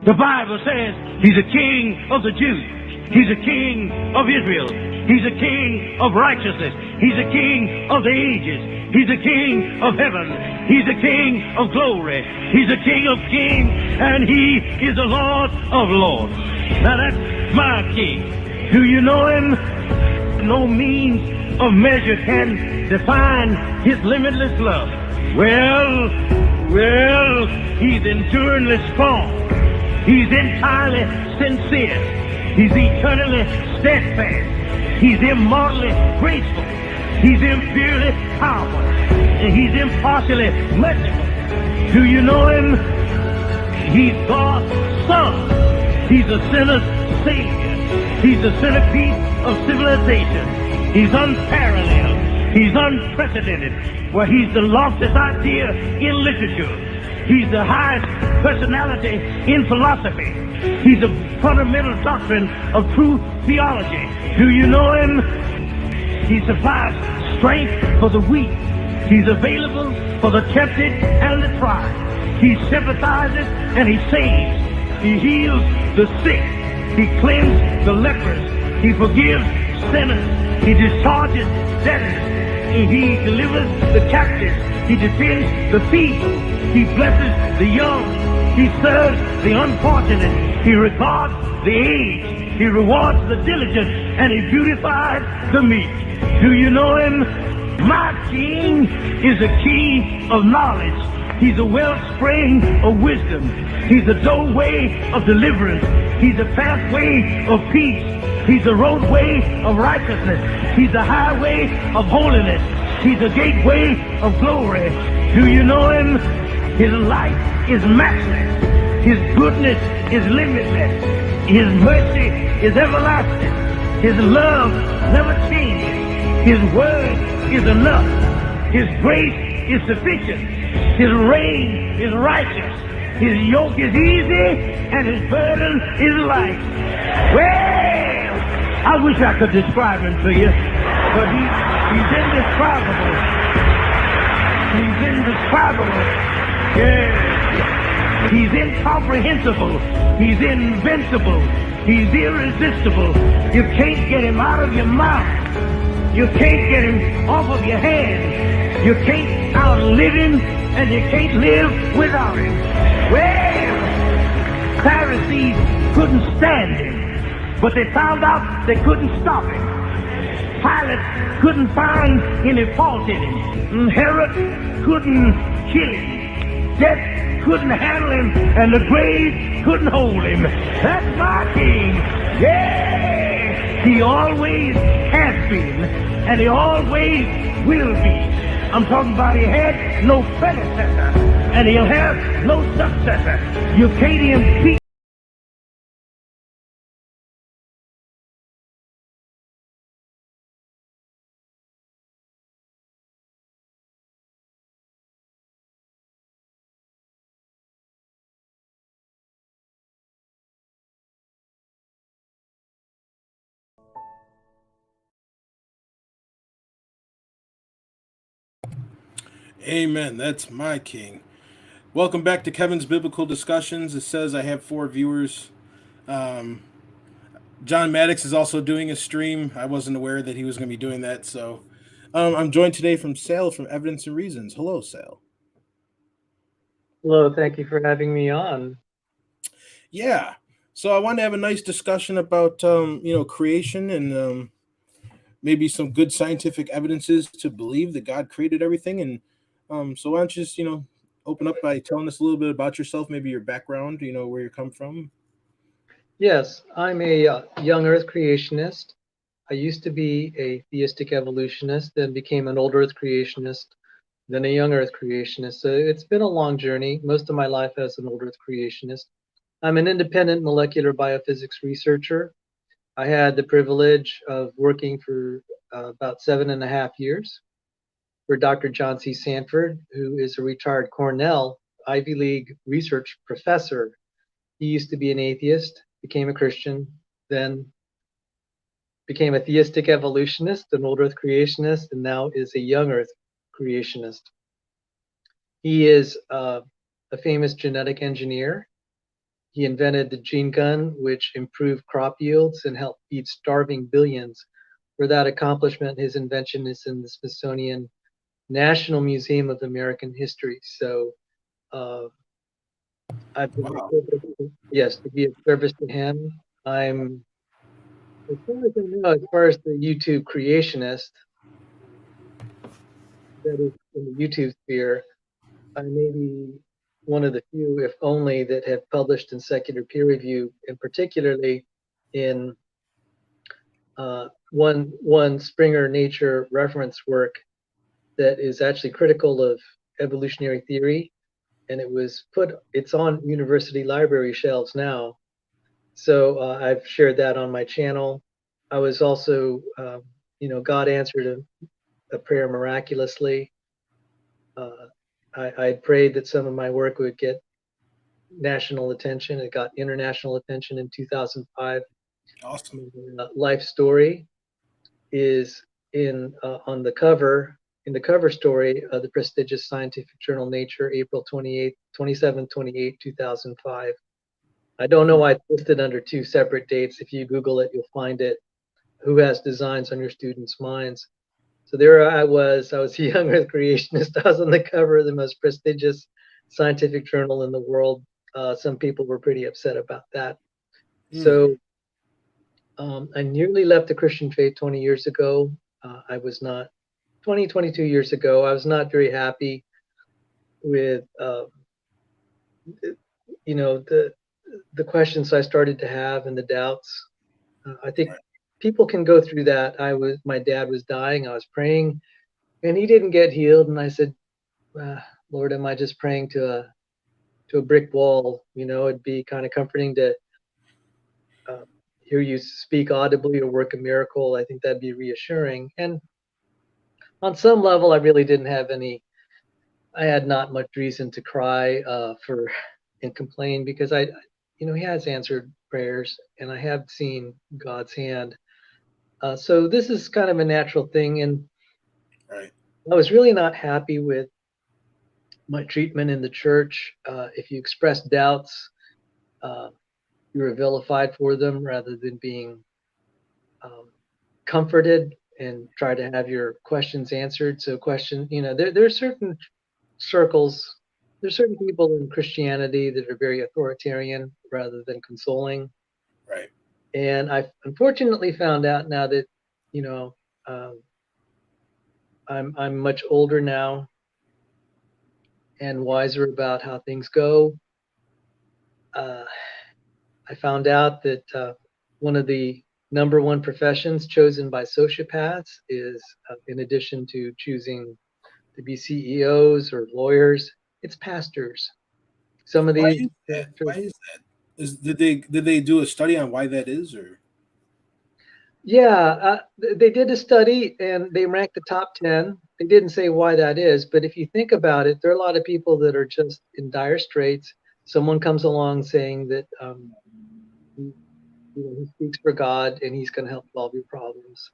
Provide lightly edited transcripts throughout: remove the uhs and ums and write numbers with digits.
The Bible says he's a king of the Jews. He's a king of Israel. He's a king of righteousness. He's a king of the ages. He's a king of heaven. He's a king of glory. He's a king of kings. And he is the Lord of lords. Now that's my king. Do you know him? No means of measure can define his limitless love. Well, he's enduringly strong. He's entirely sincere. He's eternally steadfast. He's immortally graceful. He's imperially powerful. And he's impartially merciful. Do you know him? He's God's Son. He's a sinner's Savior. He's the centerpiece of civilization. He's unparalleled. He's unprecedented. Well, he's the loftiest idea in literature. He's the highest personality in philosophy. He's the fundamental doctrine of true theology. Do you know him? He supplies strength for the weak. He's available for the tempted and the tried. He sympathizes and he saves. He heals the sick. He cleanses the lepers. He forgives sinners. He discharges debtors. He delivers the captives. He defends the feeble. He blesses the young. He serves the unfortunate. He regards the aged. He rewards the diligent. And he beautifies the meek. Do you know him? My king is a key of knowledge. He's a wellspring of wisdom. He's a doorway of deliverance. He's a pathway of peace. He's a roadway of righteousness. He's a highway of holiness. He's a gateway of glory. Do you know him? His light is matchless. His goodness is limitless. His mercy is everlasting. His love never changes. His word is enough. His grace is sufficient. His reign is righteous. His yoke is easy and his burden is light. Well, I wish I could describe him to you, but he's indescribable. He's indescribable. Yeah. He's incomprehensible. He's invincible. He's irresistible. You can't get him out of your mouth. You can't get him off of your hand. You can't outlive him, and you can't live without him. Well, Pharisees couldn't stand him, but they found out they couldn't stop him. Pilate couldn't find any fault in him. Herod couldn't kill him. Death couldn't handle him, and the grave couldn't hold him. That's my king. Yeah! He always has been, and he always will be. I'm talking about he had no predecessor, and he'll have no successor. You can't impeach. Amen. That's my king. Welcome back to Kevin's Biblical Discussions. It says I have 4 viewers. John Maddox is also doing a stream. I wasn't aware that he was going to be doing that. So I'm joined today from Sal from Evidence and Reasons. Hello, Sal. Hello. Thank you for having me on. Yeah. So I wanted to have a nice discussion about, creation and maybe some good scientific evidences to believe that God created everything. And so why don't you just, open up by telling us a little bit about yourself, maybe your background, where you come from. Yes, I'm a young Earth creationist. I used to be a theistic evolutionist, then became an old Earth creationist, then a young Earth creationist. So it's been a long journey, most of my life as an old Earth creationist. I'm an independent molecular biophysics researcher. I had the privilege of working for about 7.5 years for Dr. John C. Sanford, who is a retired Cornell Ivy League research professor. He used to be an atheist, became a Christian, then became a theistic evolutionist, an old Earth creationist, and now is a young Earth creationist. He is a famous genetic engineer. He invented the gene gun, which improved crop yields and helped feed starving billions. For that accomplishment, his invention is in the Smithsonian National Museum of American History. So I've been Wow. yes, to be of service to him. I'm, as far as I know, as far as the YouTube creationist, that is in the YouTube sphere, I may be one of the few, if only, that have published in secular peer review, and particularly in one Springer Nature reference work that is actually critical of evolutionary theory, and it's on university library shelves now. So I've shared that on my channel. I was also, God answered a prayer miraculously. I prayed that some of my work would get national attention. It got international attention in 2005. Awesome. Life story is on the cover, in the cover story of the prestigious scientific journal Nature, April 27, 28, 2005. I don't know why it's listed under two separate dates. If you Google it, you'll find it. Who has designs on your students' minds? So there I was a young Earth creationist. I was on the cover of the most prestigious scientific journal in the world. Some people were pretty upset about that. So I nearly left the Christian faith 20 years ago. I was not, 22 years ago, I was not very happy with, the questions I started to have and the doubts. I think people can go through that. My dad was dying. I was praying, and he didn't get healed. And I said, Lord, am I just praying to a brick wall? It'd be kind of comforting to hear you speak audibly or work a miracle. I think that'd be reassuring. And on some level, I really didn't have I had not much reason to cry and complain, because he has answered prayers, and I have seen God's hand. So this is kind of a natural thing. And Right. I was really not happy with my treatment in the church. If you express doubts, you were vilified for them rather than being comforted and try to have your questions answered. So there are certain circles, there's certain people in Christianity that are very authoritarian rather than consoling. Right. And I've unfortunately found out now that, I'm much older now and wiser about how things go. I found out that one of the number one professions chosen by sociopaths is, in addition to choosing to be CEOs or lawyers, it's pastors. Some of Why these is that? pastors, Why is that? Did they do a study on why that is, or? yeah, they did a study and they ranked the top 10. They didn't say why that is, but if you think about it, there are a lot of people that are just in dire straits. Someone comes along saying that he speaks for God and he's going to help solve your problems.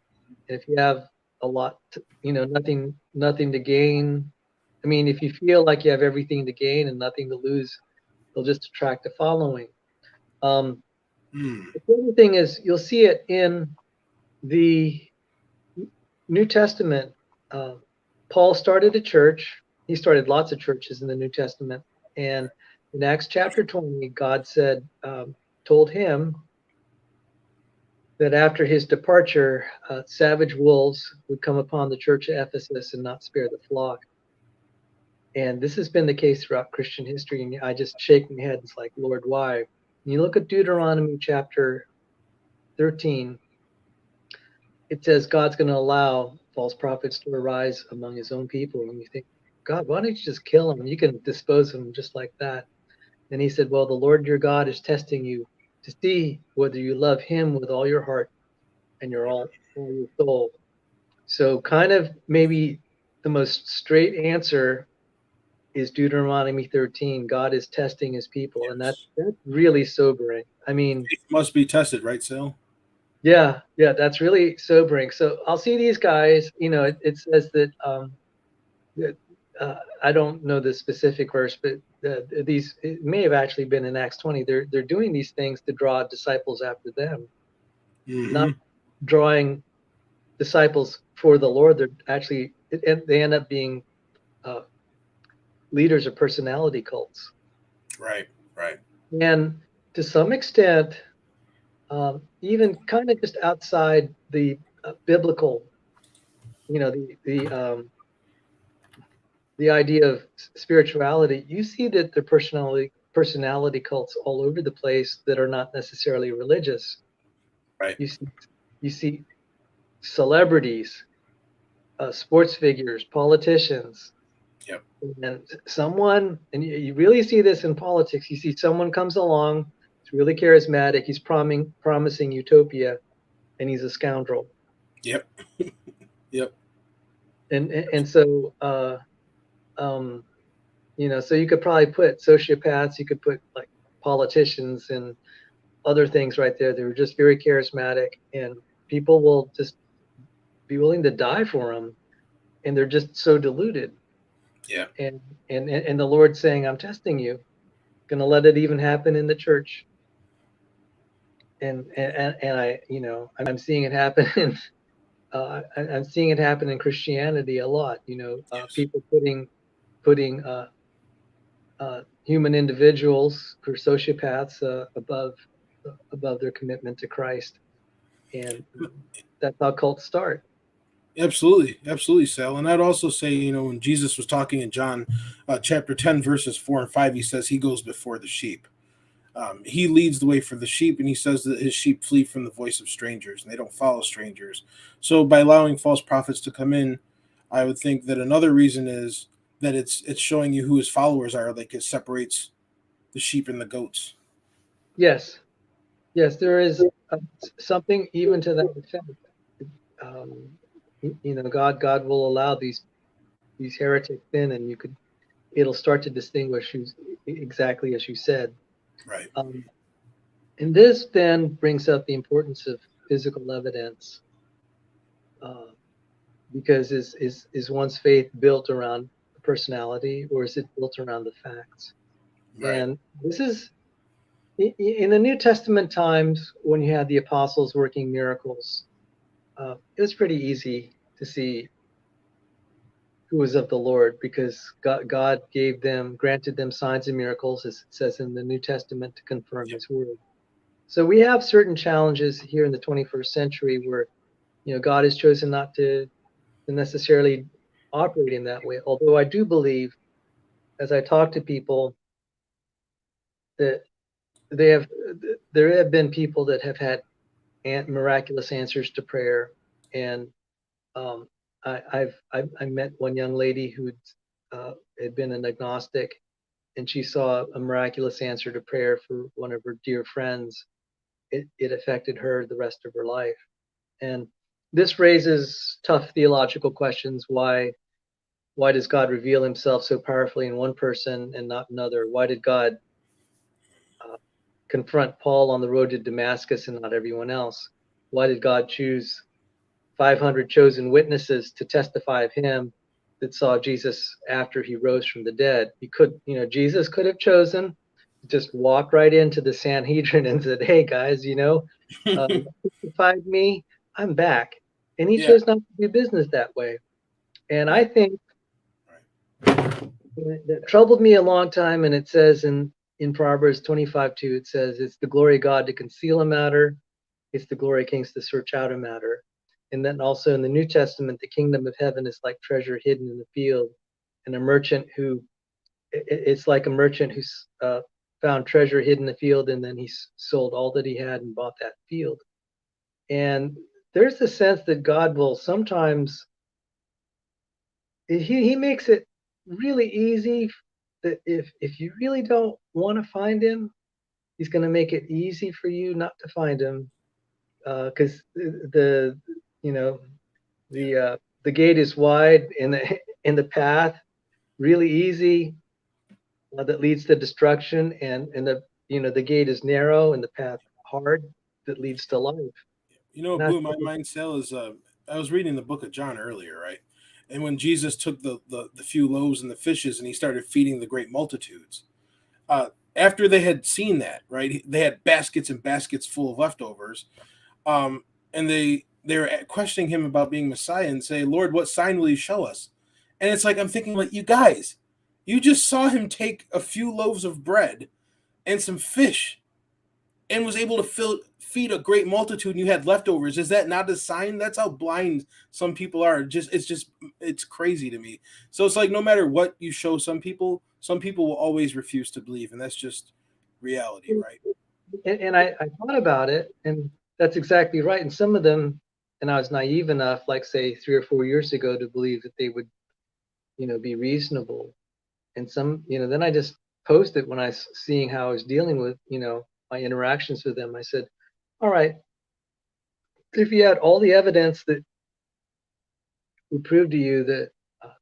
And if you have a lot, nothing to gain. I mean, if you feel like you have everything to gain and nothing to lose, they'll just attract a following. The other thing is, you'll see it in the New Testament. Paul started a church. He started lots of churches in the New Testament. And in Acts chapter 20, God told him that after his departure, savage wolves would come upon the church of Ephesus and not spare the flock. And this has been the case throughout Christian history. And I just shake my head. It's like, Lord, why? And you look at Deuteronomy chapter 13, it says God's going to allow false prophets to arise among his own people. And you think, God, why don't you just kill them? You can dispose of them just like that. And he said, well, the Lord your God is testing you to see whether you love him with all your heart and all your soul. So kind of maybe the most straight answer is Deuteronomy 13. God is testing his people. Yes. And that's really sobering. I mean, Faith must be tested, right, Sal? yeah, that's really sobering. So I'll see these guys, it says that, I don't know the specific verse, but these, it may have actually been in Acts 20. They're doing these things to draw disciples after them, not drawing disciples for the Lord. They're actually, they end up being leaders of personality cults. Right. And to some extent, even kind of just outside the biblical, the idea of spirituality, you see that the personality cults all over the place that are not necessarily religious. Right. You see celebrities, sports figures, politicians. Yep. And you really see this in politics. You see someone comes along, he's really charismatic, he's promising utopia, and he's a scoundrel. Yep. Yep. And so so you could probably put sociopaths, you could put like politicians and other things right there. They were just very charismatic, and people will just be willing to die for them, and they're just so deluded. Yeah. And the Lord's saying, I'm testing you. Gonna let it even happen in the church. And I'm seeing it happen in I'm seeing it happen in Christianity a lot. Yes. People putting human individuals or sociopaths above their commitment to Christ, and that's how cults start. Absolutely, Sal. And I'd also say, when Jesus was talking in John chapter 10, verses 4 and 5, he says he goes before the sheep. He leads the way for the sheep, and he says that his sheep flee from the voice of strangers, and they don't follow strangers. So by allowing false prophets to come in, I would think that another reason is that it's showing you who his followers are, like it separates the sheep and the goats. Yes, there is something even to that effect. God will allow these heretics in, and it'll start to distinguish who's exactly as you said. Right. And this then brings up the importance of physical evidence, because is one's faith built around personality, or is it built around the facts? Right. And this is in the New Testament times, when you had the apostles working miracles, it was pretty easy to see who was of the Lord, because God granted them signs and miracles, as it says in the New Testament, to confirm His word. So we have certain challenges here in the 21st century where, God has chosen not to necessarily operate in that way. Although I do believe, as I talk to people, that there have been people that have had miraculous answers to prayer, and I met one young lady who had been an agnostic, and she saw a miraculous answer to prayer for one of her dear friends. It affected her the rest of her life, and this raises tough theological questions. Why does God reveal Himself so powerfully in one person and not another? Why did God confront Paul on the road to Damascus and not everyone else? Why did God choose 500 chosen witnesses to testify of Him that saw Jesus after He rose from the dead? Jesus could have chosen to just walk right into the Sanhedrin and said, "Hey guys, testified me, I'm back." And He chose not to do business that way. And I think that troubled me a long time. And it says in Proverbs 25:2, it says, "It's the glory of God to conceal a matter. It's the glory of kings to search out a matter." And then also in the New Testament, the kingdom of heaven is like treasure hidden in the field. And it's like a merchant who's found treasure hidden in the field, and then he sold all that he had and bought that field. And there's a sense that God will sometimes, he makes it really easy, that if you really don't want to find Him, He's going to make it easy for you not to find Him, because the gate is wide and the path really easy, that leads to destruction, and the gate is narrow and the path hard that leads to life. What blew my mind, Sal, is I was reading the book of John earlier, right? And when Jesus took the few loaves and the fishes and He started feeding the great multitudes, After they had seen that, right, they had baskets and baskets full of leftovers, and they're questioning him about being Messiah and say, Lord, what sign will you show us? And it's like, I'm thinking, like, you guys, you just saw him take a few loaves of bread and some fish and was able to feed a great multitude, and you had leftovers. Is that not a sign? That's how blind some people are. It's crazy to me. So it's like, no matter what you show some people will always refuse to believe, and that's just reality, right? And I thought about it, and that's exactly right. And some of them, and I was naive enough, like say 3 or 4 years ago, to believe that they would, be reasonable. And some, then I just posted when I was seeing how I was dealing with, my interactions with them. I said, all right, if you had all the evidence that would prove to you that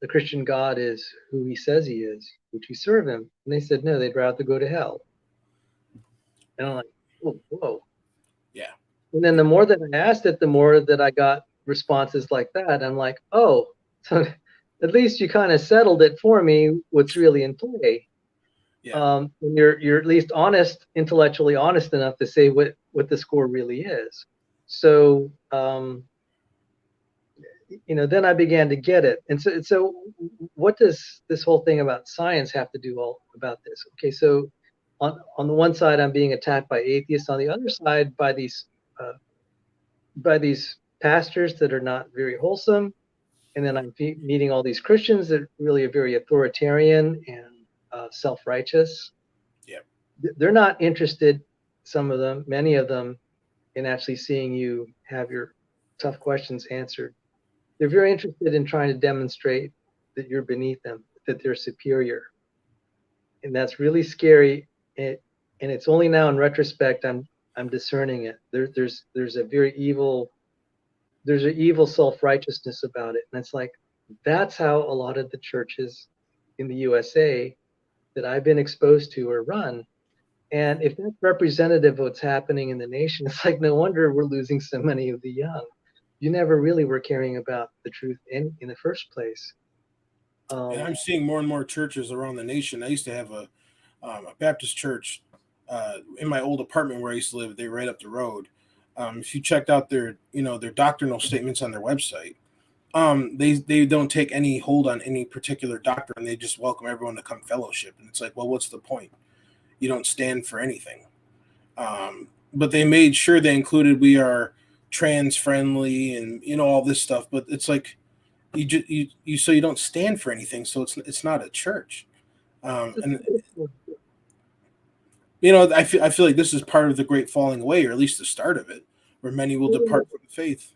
the Christian God is who he says he is, would you serve him? And they said, no, they'd rather go to hell. And I'm like, whoa. Yeah. And then the more that I asked it, the more that I got responses like that. I'm like, oh, so at least you kind of settled it for me, what's really in play. Yeah. And you're at least intellectually honest enough to say what the score really is. So then I began to get it. And so what does this whole thing about science have to do all about this? Okay, so on the one side, I'm being attacked by atheists. On the other side, by these pastors that are not very wholesome. And then I'm meeting all these Christians that really are very authoritarian and self-righteous. Yeah. They're not interested, some of them, many of them, in actually seeing you have your tough questions answered. They're very interested in trying to demonstrate that you're beneath them, that they're superior. And that's really scary. And it's only now in retrospect I'm discerning it. There's a very evil self-righteousness about it. And it's like, that's how a lot of the churches in the USA that I've been exposed to are run. And if that's representative of what's happening in the nation, it's like, no wonder we're losing so many of the young. You never really were caring about the truth in the first place. And I'm seeing more and more churches around the nation. I used to have a Baptist church in my old apartment where I used to live. They right up the road. If you checked out their doctrinal statements on their website, they don't take any hold on any particular doctrine. They just welcome everyone to come fellowship. And it's like, well, what's the point? You don't stand for anything. But they made sure they included we are trans friendly and all this stuff. But it's like so you don't stand for anything. So it's not a church. And I feel like this is part of the great falling away, or at least the start of it, where many will depart from the faith.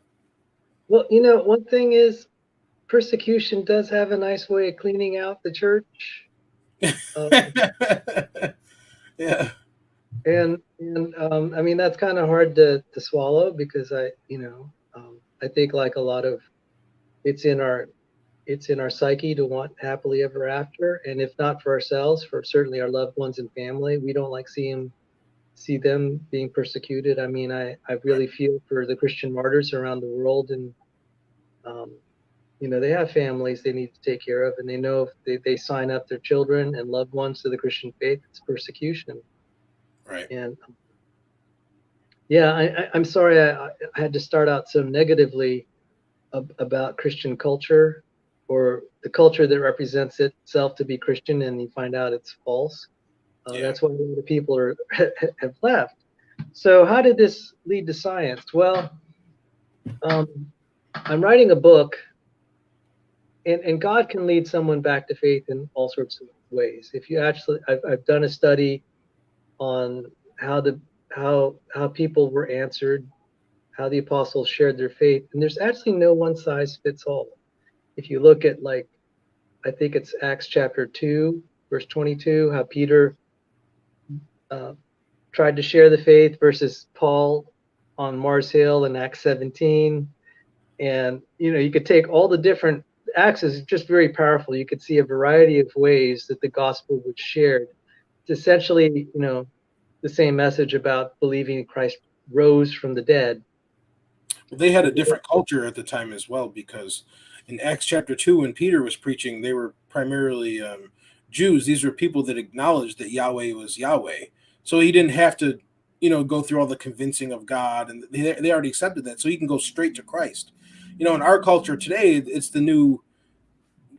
Well, one thing is persecution does have a nice way of cleaning out the church. Yeah. And I mean, that's kind of hard to swallow, because I think, like a lot of, it's in our psyche to want happily ever after, and if not for ourselves, for certainly our loved ones and family, we don't like see them being persecuted. I mean, I really feel for the Christian martyrs around the world, and they have families they need to take care of, and they know if they sign up their children and loved ones to the Christian faith, it's persecution. Right. And yeah, I'm sorry I had to start out so negatively about Christian culture, or the culture that represents itself to be Christian, and you find out it's false. That's why the people have left. So how did this lead to science? Well, I'm writing a book, and God can lead someone back to faith in all sorts of ways. If you actually, I've done a study on how people were answered, how the apostles shared their faith, and there's actually no one size fits all. If you look at, like, I think it's Acts chapter 2, verse 22, how Peter tried to share the faith versus Paul on Mars Hill in Acts 17. And, you could take all the different acts is just very powerful. You could see a variety of ways that the gospel was shared. It's essentially, the same message about believing Christ rose from the dead. Well, they had a different culture at the time as well, because in Acts chapter 2, when Peter was preaching, they were primarily Jews. These were people that acknowledged that Yahweh was Yahweh. So he didn't have to, go through all the convincing of God, and they already accepted that. So he can go straight to Christ. In our culture today, it's the new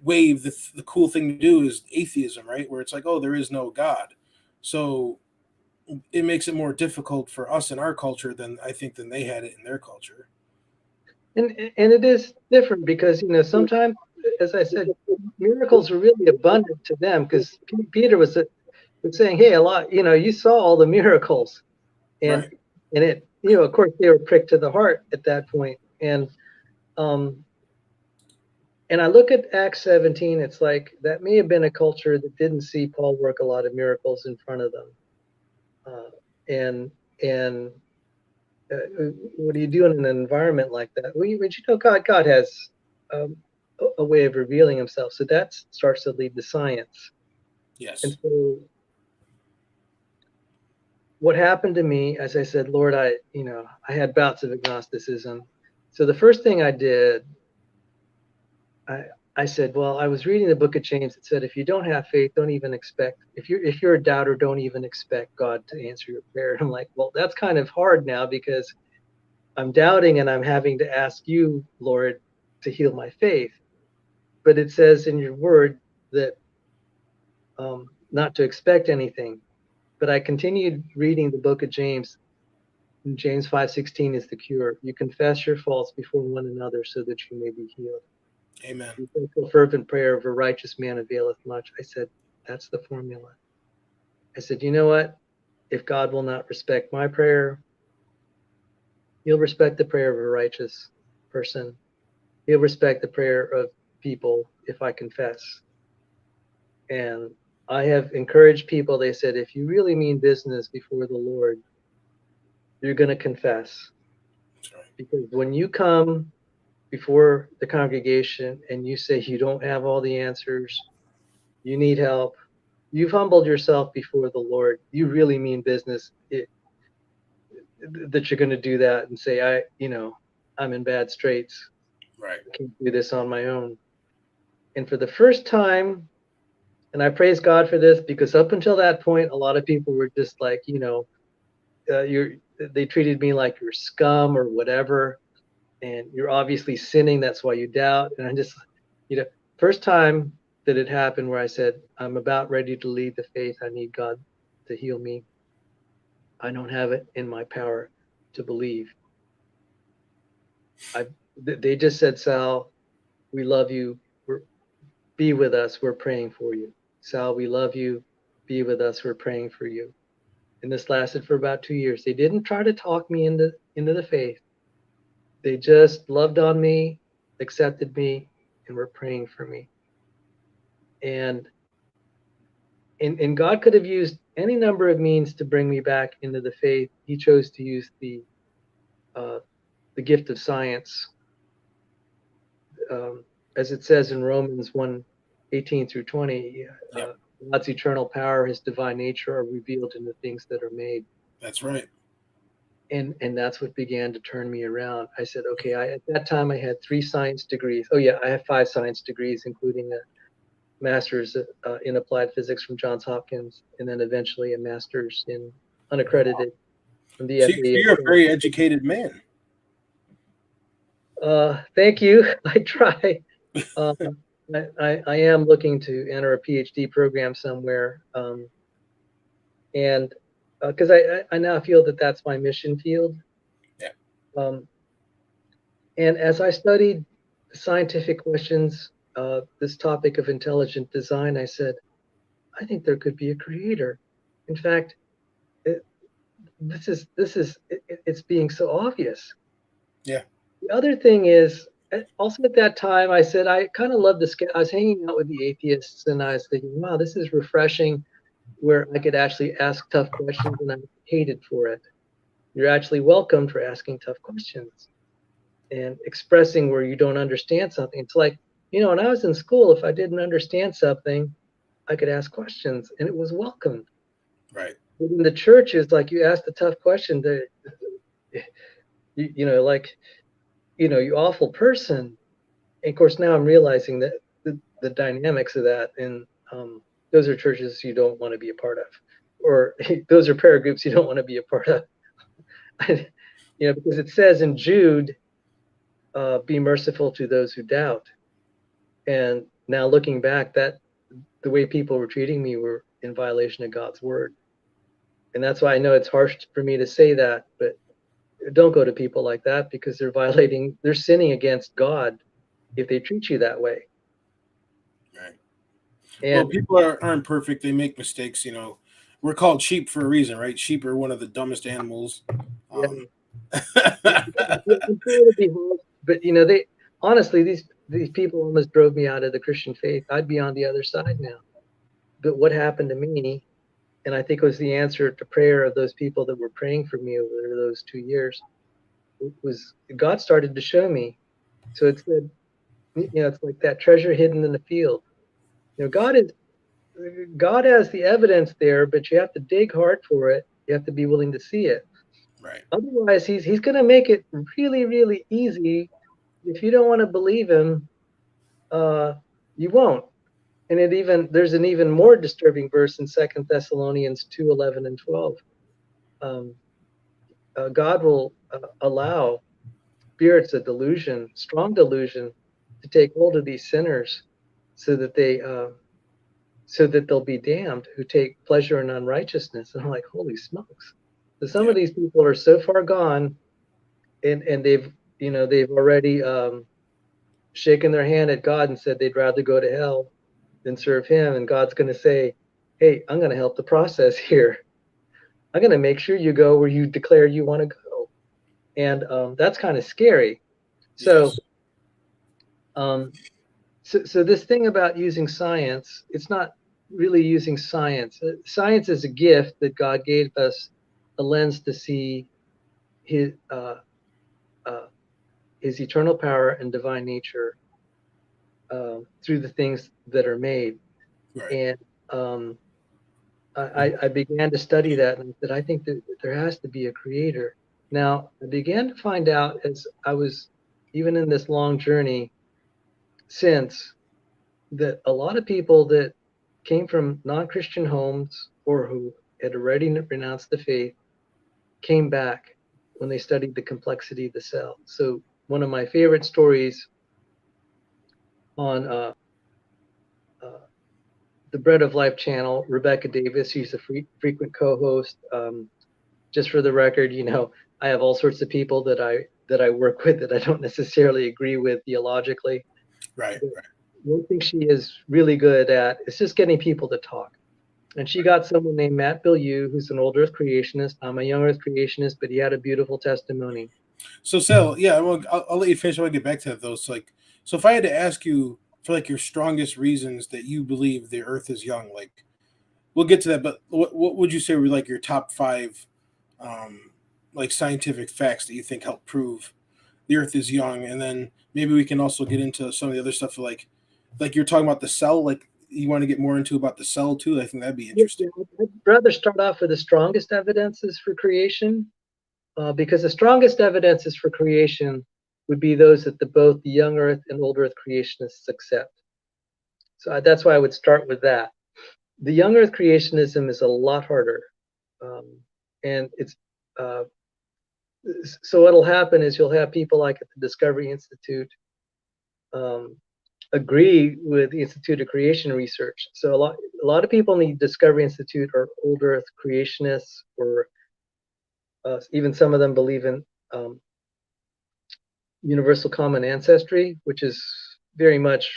wave. The cool thing to do is atheism, right? Where it's like, oh, there is no God. So it makes it more difficult for us in our culture than they had it in their culture. And it is different because sometimes, as I said, miracles are really abundant to them, because Peter was saying, hey, a lot, you saw all the miracles, and Right. and it, of course, they were pricked to the heart at that point. And I look at Acts 17, it's like that may have been a culture that didn't see Paul work a lot of miracles in front of them. And what do you do in an environment like that? Well, God has a way of revealing himself. So that starts to lead to science. Yes. And so what happened to me, as I said, Lord, I had bouts of agnosticism. So the first thing I did, I said, well, I was reading the book of James. It said, if you don't have faith, don't even expect, if you're a doubter, don't even expect God to answer your prayer. And I'm like, well, that's kind of hard now, because I'm doubting and I'm having to ask you, Lord, to heal my faith. But it says in your word that not to expect anything. But I continued reading the book of James. And James 5:16 is the cure. You confess your faults before one another so that you may be healed. Amen. The fervent prayer of a righteous man availeth much. I said, that's the formula. I said, you know what? If God will not respect my prayer, he'll respect the prayer of a righteous person. He'll respect the prayer of people if I confess. And I have encouraged people, they said, if you really mean business before the Lord, you're going to confess. That's right. Because when you come before the congregation and you say you don't have all the answers, you need help, you've humbled yourself before the Lord, you really mean business, that you're going to do that and say, I'm in bad straits. Right. I can't do this on my own. And for the first time, and I praise God for this, because up until that point, a lot of people were just like, they treated me like you're scum or whatever, and you're obviously sinning. That's why you doubt. And I just, first time that it happened where I said, I'm about ready to leave the faith. I need God to heal me. I don't have it in my power to believe. They just said, Sal, we love you. Be with us. We're praying for you. Sal, we love you. Be with us. We're praying for you. And this lasted for about 2 years. They didn't try to talk me into the faith. They just loved on me, accepted me, and were praying for me. And God could have used any number of means to bring me back into the faith. He chose to use the gift of science, as it says in Romans 1:18-20. God's eternal power, his divine nature are revealed in the things that are made. That's right. And that's what began to turn me around. I said, okay, at that time I had 3 science degrees. Oh yeah, I have 5 science degrees, including a master's in applied physics from Johns Hopkins, and then eventually a master's in unaccredited from the So FAA. you're a very educated man. Thank you. I try. I am looking to enter a PhD program somewhere, and because I now feel that that's my mission field. Yeah. And as I studied the scientific questions, this topic of intelligent design, I said, I think there could be a creator. In fact, it's being so obvious. Yeah. The other thing is, also at that time, I said I kind of loved I was hanging out with the atheists, and I was thinking, wow, this is refreshing, where I could actually ask tough questions, and I'm hated for it. You're actually welcomed for asking tough questions and expressing where you don't understand something. It's like, when I was in school, if I didn't understand something, I could ask questions, and it was welcomed. Right. But in the church, it's like you ask the tough question, you awful person. And of course, now I'm realizing that the dynamics of that, and those are churches you don't want to be a part of, or those are prayer groups you don't want to be a part of. Because it says in Jude, be merciful to those who doubt. And now looking back, that the way people were treating me were in violation of God's word. And that's why I know it's harsh for me to say that, but don't go to people like that, because they're sinning against God if they treat you that way. Right. And Well, people aren't perfect. They make mistakes. We're called sheep for a reason, right? Sheep are one of the dumbest animals. yeah. But they honestly, these people almost drove me out of the Christian faith. I'd be on the other side now. But what happened to me, and I think it was the answer to prayer of those people that were praying for me over those 2 years, was God started to show me. So it said, it's like that treasure hidden in the field. God has the evidence there, but you have to dig hard for it. You have to be willing to see it. Right. Otherwise, he's going to make it really, really easy. If you don't want to believe him, you won't. And there's an even more disturbing verse in 2 Thessalonians 2:11 and 12. God will allow spirits of delusion, strong delusion, to take hold of these sinners, so that they'll be damned who take pleasure in unrighteousness. And I'm like, holy smokes! So some of these people are so far gone, and they've already shaken their hand at God and said they'd rather go to hell than serve him. And God's going to say, hey, I'm going to help the process here. I'm going to make sure you go where you declare you want to go. And that's kind of scary. So, so this thing about using science, it's not really using science. Science is a gift that God gave us, a lens to see his eternal power and divine nature through the things that are made. Right. And I began to study that, and I think that there has to be a creator. Now, I began to find out, as I was even in this long journey since, that a lot of people that came from non-Christian homes or who had already renounced the faith came back when they studied the complexity of the cell. So one of my favorite stories on the Bread of Life channel, Rebecca Davis, she's a frequent co-host. Just for the record, I have all sorts of people that I work with that I don't necessarily agree with theologically. Right. One thing she is really good at is just getting people to talk. And she got someone named Matt Bilyeu, who's an old Earth creationist. I'm a young Earth creationist, but he had a beautiful testimony. So, Sal, I'll let you finish. I want to get back to that, though. So if I had to ask you for your strongest reasons that you believe the Earth is young, we'll get to that. But what would you say were your top 5, scientific facts that you think help prove the Earth is young? And then maybe we can also get into some of the other stuff, like you're talking about the cell. You want to get more into about the cell too. I think that'd be interesting. I'd rather start off with the strongest evidences for creation, because the strongest evidences for creation would be those that both the young Earth and old Earth creationists accept. So that's why I would start with that. The young Earth creationism is a lot harder, and it's so what'll happen is you'll have people like at the Discovery Institute agree with the Institute of Creation Research. So a lot of people in the Discovery Institute are old Earth creationists, or even some of them believe in universal common ancestry, which is very much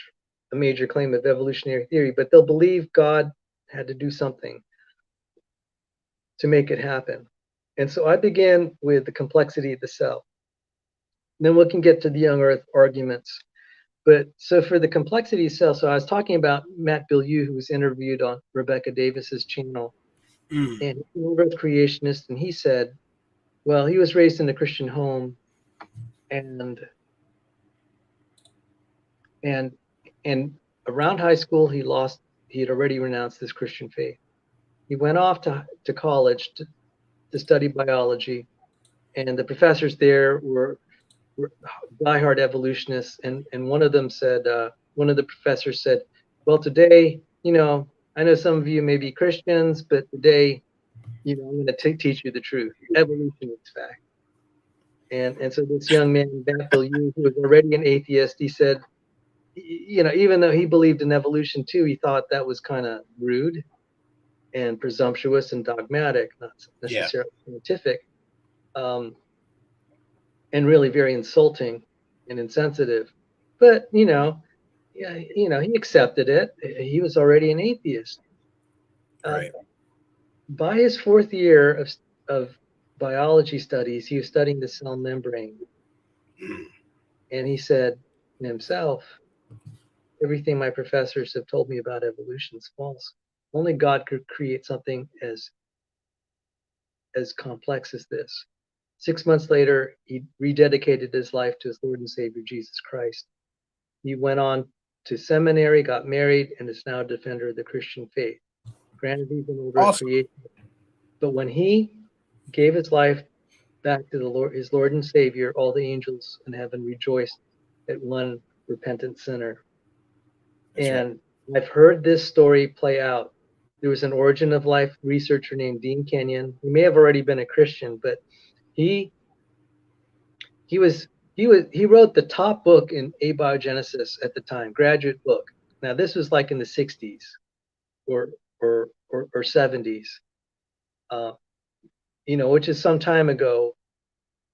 a major claim of evolutionary theory, but they'll believe God had to do something to make it happen. And so I began with the complexity of the cell. Then we can get to the young Earth arguments. But so for the complexity of cell, so I was talking about Matt Bilyeu, who was interviewed on Rebecca Davis's channel, and he's an old Earth creationist, and he said, well, he was raised in a Christian home, and around high school he had already renounced his Christian faith. He went off to college to study biology, and the professors there were diehard evolutionists, and one of them said, one of the professors said, well, today, I know some of you may be Christians, but today, I'm going to teach you the truth. Evolution is fact. And so this young man, Fazel Rana, who was already an atheist, he said, even though he believed in evolution too, he thought that was kind of rude and presumptuous and dogmatic, not necessarily scientific, and really very insulting and insensitive. But he accepted it. He was already an atheist. Right. By his fourth year of biology studies, he was studying the cell membrane, and he said to himself, "Everything my professors have told me about evolution is false. Only God could create something as complex as this." 6 months later, he rededicated his life to his Lord and Savior Jesus Christ. He went on to seminary, got married, and is now a defender of the Christian faith. Granted, he's an older creationist, but when he gave his life back to the Lord, his Lord and Savior, all the angels in heaven rejoiced at one repentant sinner. And I've heard this story play out. There was an origin of life researcher named Dean Kenyon. He may have already been a Christian, but he wrote the top book in abiogenesis at the time, graduate book. Now this was like in the 60s or 70s, which is some time ago.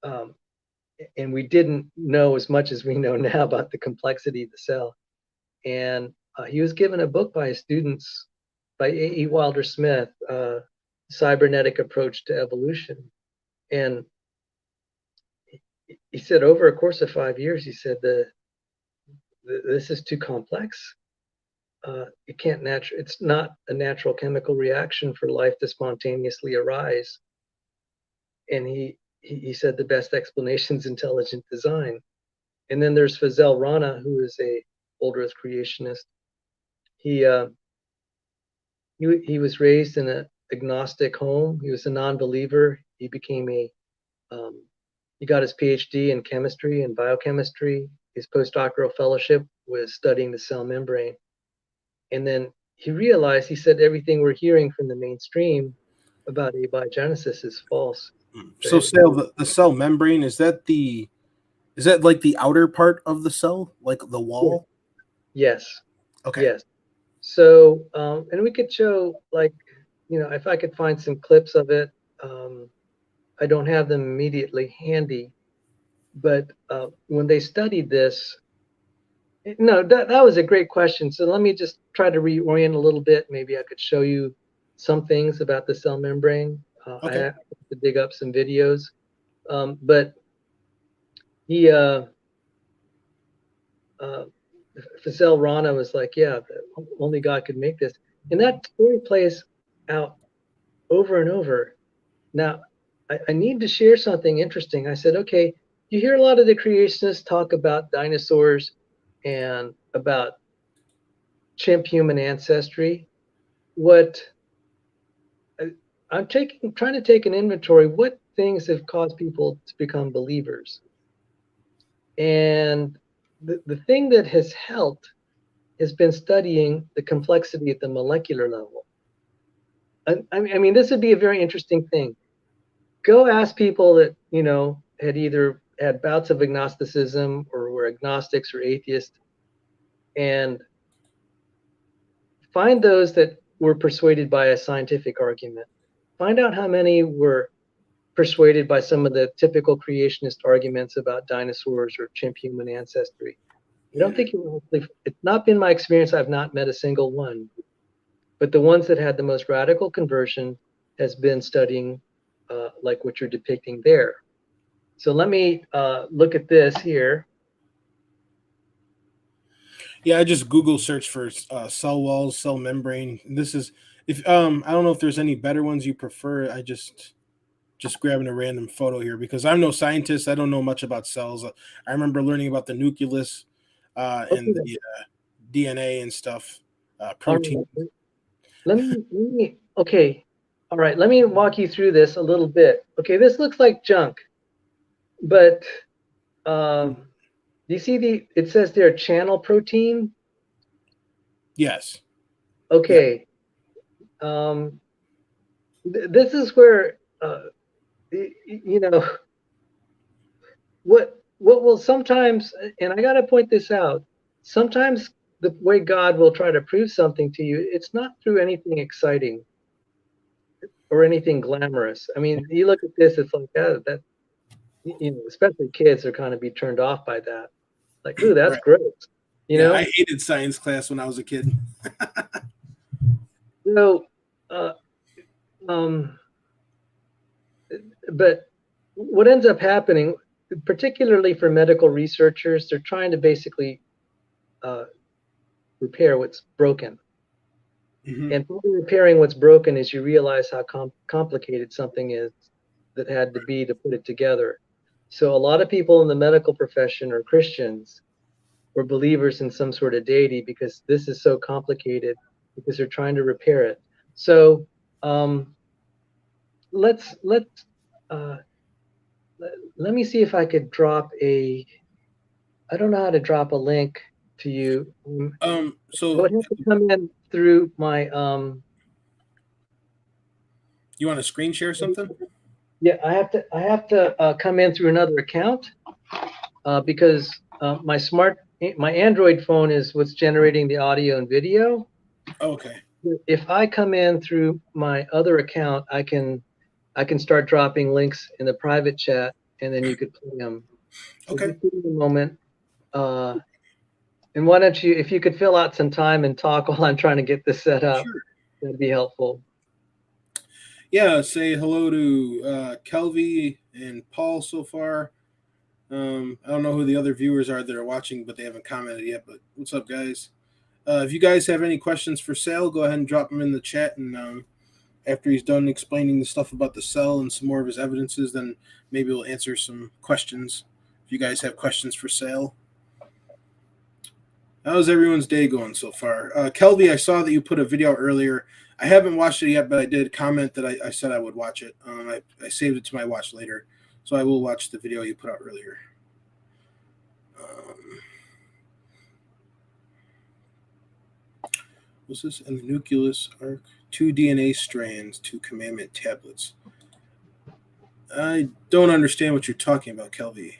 And we didn't know as much as we know now about the complexity of the cell. And he was given a book by his students, by A.E. Wilder Smith, Cybernetic Approach to Evolution. And he said over a course of 5 years, he said this is too complex. It's not a natural chemical reaction for life to spontaneously arise. And he said the best explanation is intelligent design. And then there's Fazel Rana, who is a old Earth creationist. He was raised in an agnostic home. He was a non-believer. He became he got his PhD in chemistry and biochemistry. His postdoctoral fellowship was studying the cell membrane. And then he realized, he said, everything we're hearing from the mainstream about abiogenesis is false. So the cell membrane, is that like the outer part of the cell, like the wall? Yes. Okay. Yes. So, and we could show, like, if I could find some clips of it. I don't have them immediately handy, but when they studied this, no, that was a great question. So let me just try to reorient a little bit. Maybe I could show you some things about the cell membrane. I have to dig up some videos, but he Fazel Rana was like, yeah, only God could make this. And that story plays out over and over. Now, I need to share something interesting. I said, okay, you hear a lot of the creationists talk about dinosaurs and about chimp human ancestry. What I'm trying to take an inventory, what things have caused people to become believers? And the thing that has helped has been studying the complexity at the molecular level. I mean, this would be a very interesting thing. Go ask people that, had either had bouts of agnosticism or were agnostics or atheists, and find those that were persuaded by a scientific argument. Find out how many were persuaded by some of the typical creationist arguments about dinosaurs or chimp human ancestry. I don't think it's not been my experience. I've not met a single one, but the ones that had the most radical conversion has been studying like what you're depicting there. So let me look at this here. Yeah, I just Google search for cell walls, cell membrane. And this is I don't know if there's any better ones you prefer. I just grabbing a random photo here because I'm no scientist. I don't know much about cells. I remember learning about the nucleus and the DNA and stuff, protein. Right. Let me okay. All right, let me walk you through this a little bit. Okay, this looks like junk, but do you see it says there channel protein? Yes. Okay. This is where you know what will sometimes, and I got to point this out, sometimes the way God will try to prove something to you, it's not through anything exciting or anything glamorous. I mean, you look at this, it's like, oh, that, especially kids are kind of be turned off by that. Like, ooh, that's Right. gross. You Yeah, know? I hated science class when I was a kid. So, uh, um, but what ends up happening, particularly for medical researchers, they're trying to basically repair what's broken. Mm-hmm. And part of repairing what's broken is you realize how complicated something is that had to be to put it together. So a lot of people in the medical profession are Christians or believers in some sort of deity because this is so complicated because they're trying to repair it. So let's uh, let me see if I could drop a. I don't know how to drop a link to you. I So would have to come in through my you want to screen share something? Yeah, I have to come in through another account because my Android phone is what's generating the audio and video. Okay. If I come in through my other account, I can start dropping links in the private chat, and then you could play them. So Okay. just give me a moment. And why don't you, if you could fill out some time and talk while I'm trying to get this set up, Sure. that'd be helpful. Yeah, say hello to Kelvy and Paul so far. I don't know who the other viewers are that are watching, but they haven't commented yet. But what's up, guys? If you guys have any questions for Sal, go ahead and drop them in the chat. And after he's done explaining the stuff about the cell and some more of his evidences, then maybe we'll answer some questions. If you guys have questions for Sal. How's everyone's day going so far? Kelby, I saw that you put a video earlier. I haven't watched it yet, but I did comment that I said I would watch it. I saved it to my watch later, so I will watch the video you put out earlier. What's this? In the nucleus arc, 2 DNA strands, 2 commandment tablets. I don't understand what you're talking about, Kelby.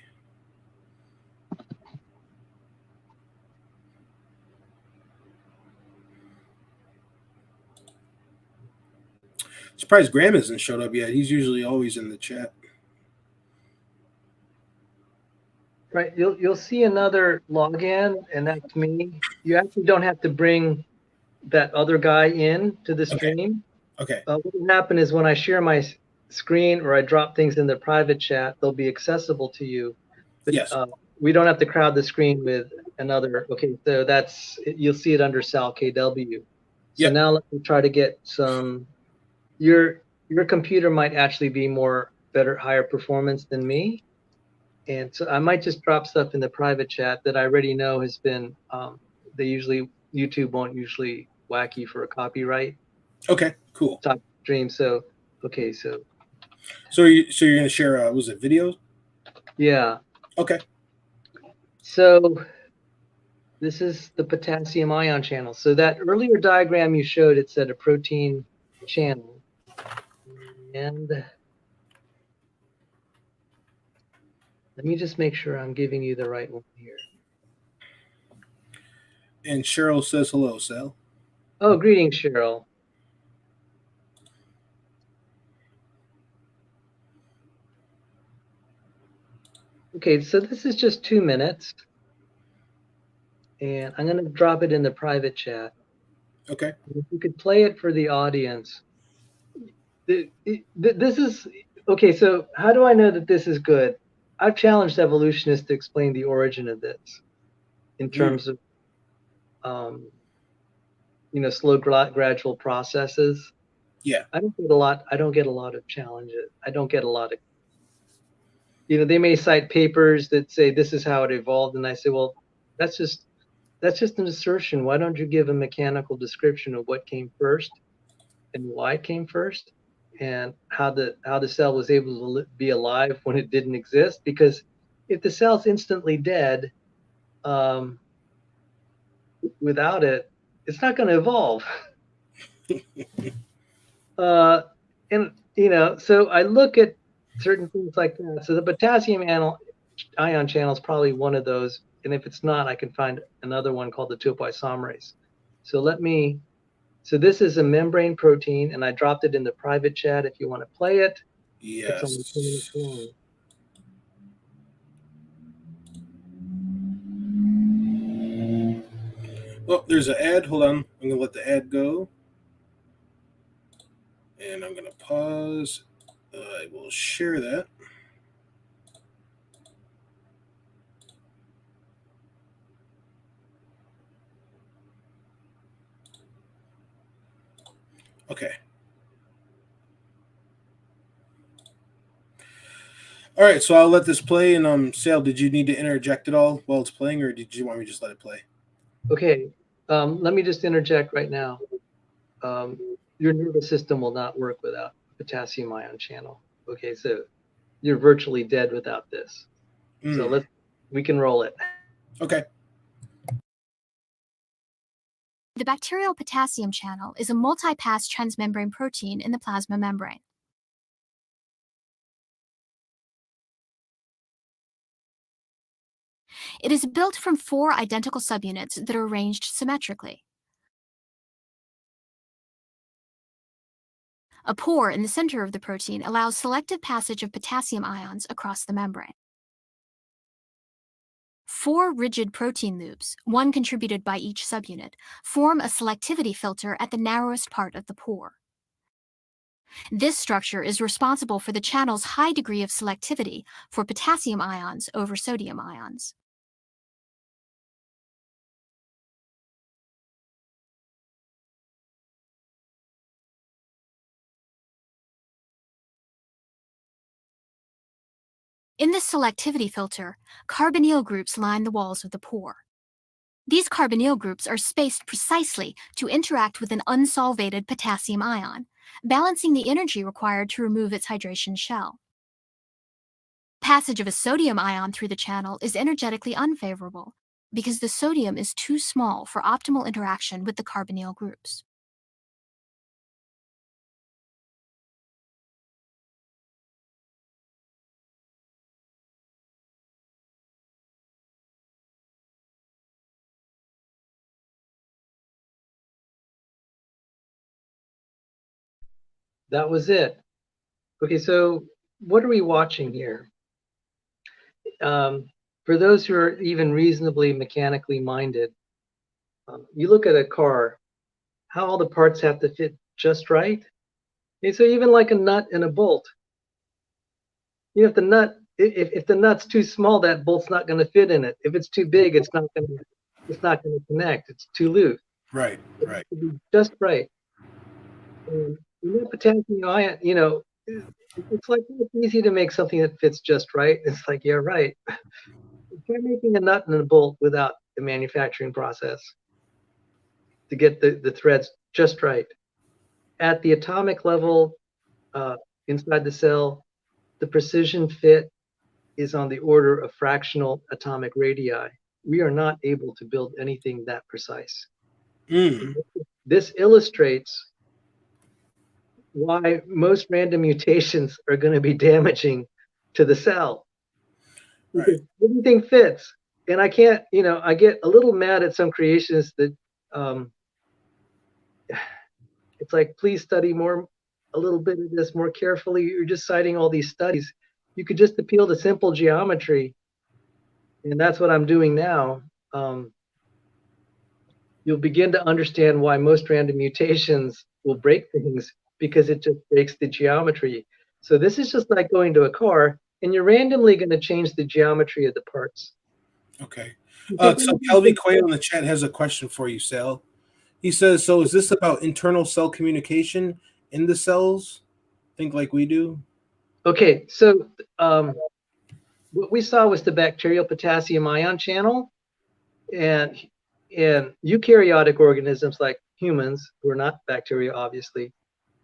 Surprised Graham hasn't showed up yet. He's usually always in the chat. Right, you'll see another login, and that's me. You actually don't have to bring that other guy in to the stream. Okay. What will happen is when I share my screen or I drop things in the private chat, they'll be accessible to you. But Yes. we don't have to crowd the screen with another. Okay, so you'll see it under Sal KW. So Yep. now let me try to get some. Your computer might actually be higher performance than me. And so I might just drop stuff in the private chat that I already know has been, YouTube won't usually whack you for a copyright Okay, cool. type stream. So, okay, so. So you're going to share, was it videos? Yeah. Okay. So this is the potassium ion channel. So that earlier diagram you showed, it said a protein channel. And let me just make sure I'm giving you the right one here. And Cheryl says hello, Sal. Oh, greetings, Cheryl. Okay, so this is just 2 minutes. And I'm going to drop it in the private chat. Okay. If you could play it for the audience. This is, okay, so how do I know that this is good? I've challenged evolutionists to explain the origin of this in terms of, slow gradual processes. Yeah. I don't get a lot of challenges. I don't get a lot of, they may cite papers that say this is how it evolved. And I say, well, that's just an assertion. Why don't you give a mechanical description of what came first and why it came first and how the cell was able to be alive when it didn't exist? Because if the cell's instantly dead, without it, it's not going to evolve. And so I look at certain things like that. So the potassium ion channel is probably one of those. And if it's not, I can find another one called the topoisomerase. So so this is a membrane protein, and I dropped it in the private chat if you want to play it. It's only 2 minutes Yes. long. Oh, there's an ad. Hold on. I'm gonna let the ad go, and I'm gonna pause. I will share that. Okay. All right, so I'll let this play. And Sal, did you need to interject at all while it's playing, or did you want me to just let it play? Okay, let me just interject right now. Your nervous system will not work without potassium ion channel. Okay, so you're virtually dead without this. So we can roll it. Okay. The bacterial potassium channel is a multi-pass transmembrane protein in the plasma membrane. It is built from 4 identical subunits that are arranged symmetrically. A pore in the center of the protein allows selective passage of potassium ions across the membrane. 4 rigid protein loops, one contributed by each subunit, form a selectivity filter at the narrowest part of the pore. This structure is responsible for the channel's high degree of selectivity for potassium ions over sodium ions. In this selectivity filter, carbonyl groups line the walls of the pore. These carbonyl groups are spaced precisely to interact with an unsolvated potassium ion, balancing the energy required to remove its hydration shell. Passage of a sodium ion through the channel is energetically unfavorable because the sodium is too small for optimal interaction with the carbonyl groups. That was it. Okay, so what are we watching here? For those who are even reasonably mechanically minded, you look at a car, how all the parts have to fit just right. Okay, so even like a nut and a bolt, if the nut's too small, that bolt's not going to fit in it. If it's too big, it's not going to connect. It's too loose. Right. It has to be just right. And potassium ion, it's like it's easy to make something that fits just right. It's like, yeah, right. Try making a nut and a bolt without the manufacturing process to get the threads just right. At the atomic level, inside the cell, the precision fit is on the order of fractional atomic radii. We are not able to build anything that precise. This illustrates why most random mutations are going to be damaging to the cell. Because everything fits. And I can't, I get a little mad at some creationists that it's like, please study a little bit of this more carefully. You're just citing all these studies. You could just appeal to simple geometry. And that's what I'm doing now. You'll begin to understand why most random mutations will break things, because it just breaks the geometry. So this is just like going to a car, and you're randomly going to change the geometry of the parts. Okay. So Kelvin Quayle in the chat has a question for you, Sal. He says, so is this about internal cell communication in the cells? Think like we do? Okay, so what we saw was the bacterial potassium ion channel, and eukaryotic organisms like humans, who are not bacteria obviously,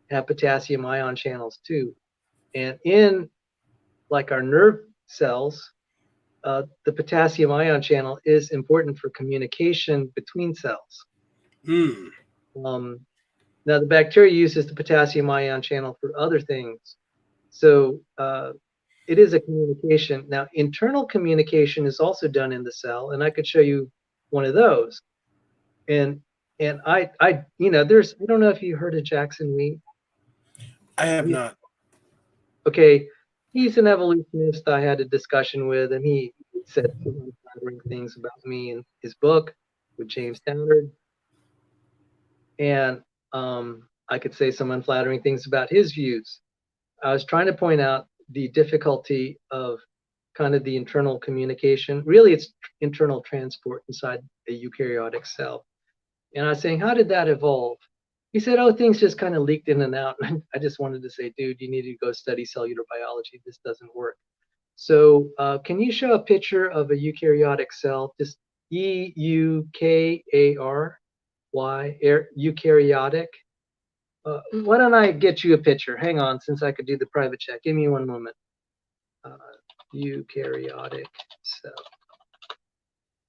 have potassium ion channels too. And in like our nerve cells, the potassium ion channel is important for communication between cells. Now, the bacteria uses the potassium ion channel for other things. So it is a communication. Now, internal communication is also done in the cell, and I could show you one of those. And I you know, there's, I don't know if you heard of Jackson Wheat. I have not. Okay, he's an evolutionist I had a discussion with, and he said some unflattering things about me in his book with James Downard. And I could say some unflattering things about his views. I was trying to point out the difficulty of kind of the internal communication. Really, it's internal transport inside a eukaryotic cell. And I was saying, how did that evolve? He said, oh, things just kind of leaked in and out. I just wanted to say, dude, you need to go study cellular biology. This doesn't work. So can you show a picture of a eukaryotic cell? Just EUKARY, eukaryotic. Why don't I get you a picture? Hang on, since I could do the private chat. Give me one moment. Eukaryotic cell.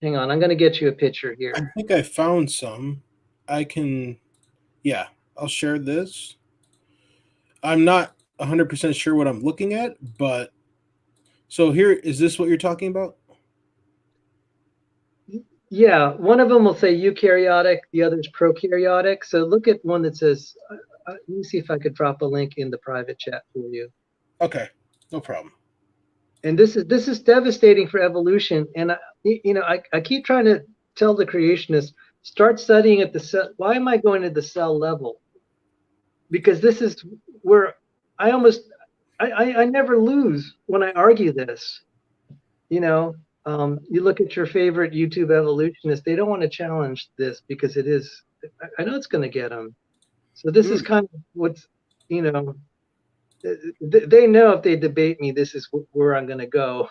Hang on, I'm going to get you a picture here. I think I found some. I can, yeah, I'll share this. I'm not 100% sure what I'm looking at, but so here, is this what you're talking about? Yeah, one of them will say eukaryotic, the other is prokaryotic. So look at one that says, let me see if I could drop a link in the private chat for you. Okay, no problem. And this is devastating for evolution. And I keep trying to tell the creationists, start studying at the cell. Why am I going to the cell level? Because this is where I never lose when I argue this. You know, you look at your favorite YouTube evolutionists, they don't want to challenge this because it is, I know it's going to get them. So this is kind of what's, you know, they know if they debate me, this is where I'm going to go,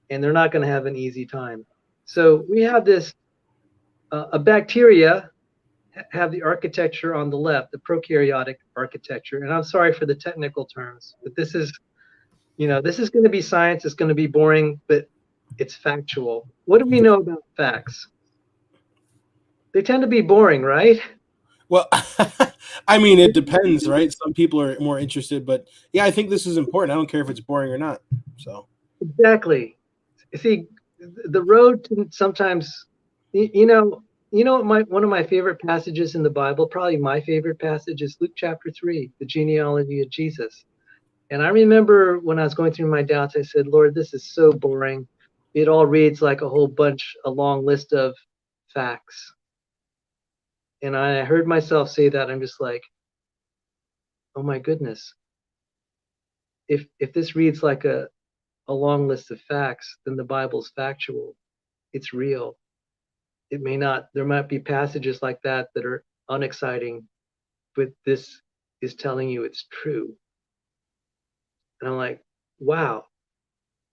and they're not going to have an easy time. So we have this, a bacteria have the architecture on the left, the prokaryotic architecture. And I'm sorry for the technical terms, but this is, you know, this is going to be science. It's going to be boring, but it's factual. What do we know about facts? They tend to be boring, right? Well, I mean, it depends, right? Some people are more interested, but yeah, I think this is important. I don't care if it's boring or not. So Exactly. See, the road to sometimes, you know, one of my favorite passages in the Bible, probably my favorite passage, is Luke chapter 3, the genealogy of Jesus. And I remember when I was going through my doubts, I said, Lord, this is so boring. It all reads like a long list of facts. And I heard myself say that. I'm just like, oh my goodness. If this reads like a long list of facts, then the Bible's factual. It's real. It may not, there might be passages like that that are unexciting, but this is telling you it's true. And I'm like, wow.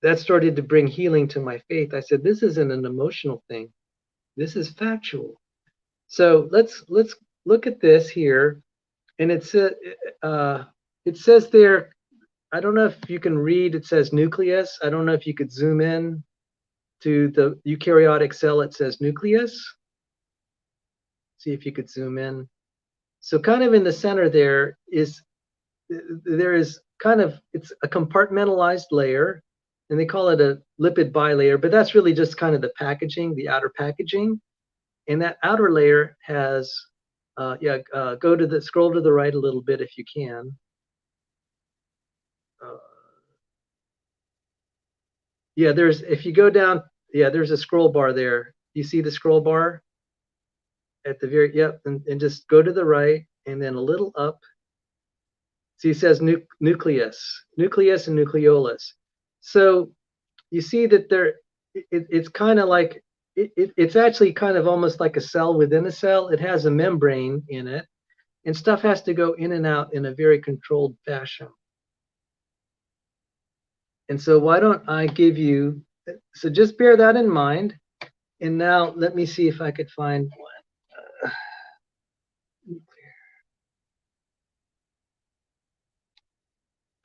That started to bring healing to my faith. I said, this isn't an emotional thing. This is factual. So let's look at this here. And it says there, I don't know if you can read, it says nucleus. I don't know if you could zoom in to the eukaryotic cell. It says nucleus. See if you could zoom in. So kind of in the center there is kind of, it's a compartmentalized layer, and they call it a lipid bilayer, but that's really just kind of the packaging, the outer packaging. And that outer layer has, scroll to the right a little bit if you can. If you go down, there's a scroll bar there. You see the scroll bar at the very, and just go to the right and then a little up. See, it says nucleus and nucleolus. So you see that it's kind of like, it's actually kind of almost like a cell within a cell. It has a membrane in it, and stuff has to go in and out in a very controlled fashion. And so why don't I give you, so just bear that in mind. And now let me see if I could find one.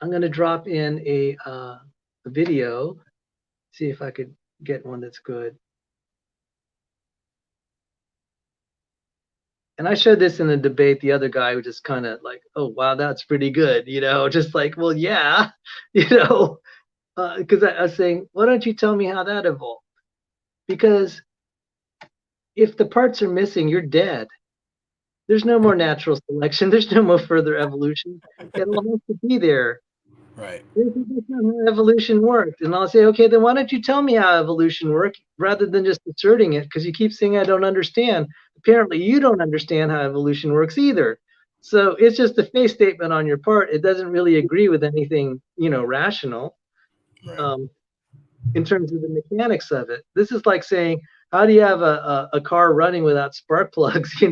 I'm going to drop in a video, see if I could get one that's good. And I showed this in a debate. The other guy was just kind of like, oh, wow, that's pretty good. Just like, well, yeah, because I was saying, why don't you tell me how that evolved? Because if the parts are missing, you're dead. There's no more natural selection. There's no more further evolution. It all has to be there. Right. This is not how evolution worked. And I'll say, okay, then why don't you tell me how evolution worked rather than just asserting it? Because you keep saying I don't understand. Apparently, you don't understand how evolution works either. So it's just a face statement on your part. It doesn't really agree with anything, rational. Right. In terms of the mechanics of it. This is like saying, how do you have a car running without spark plugs, if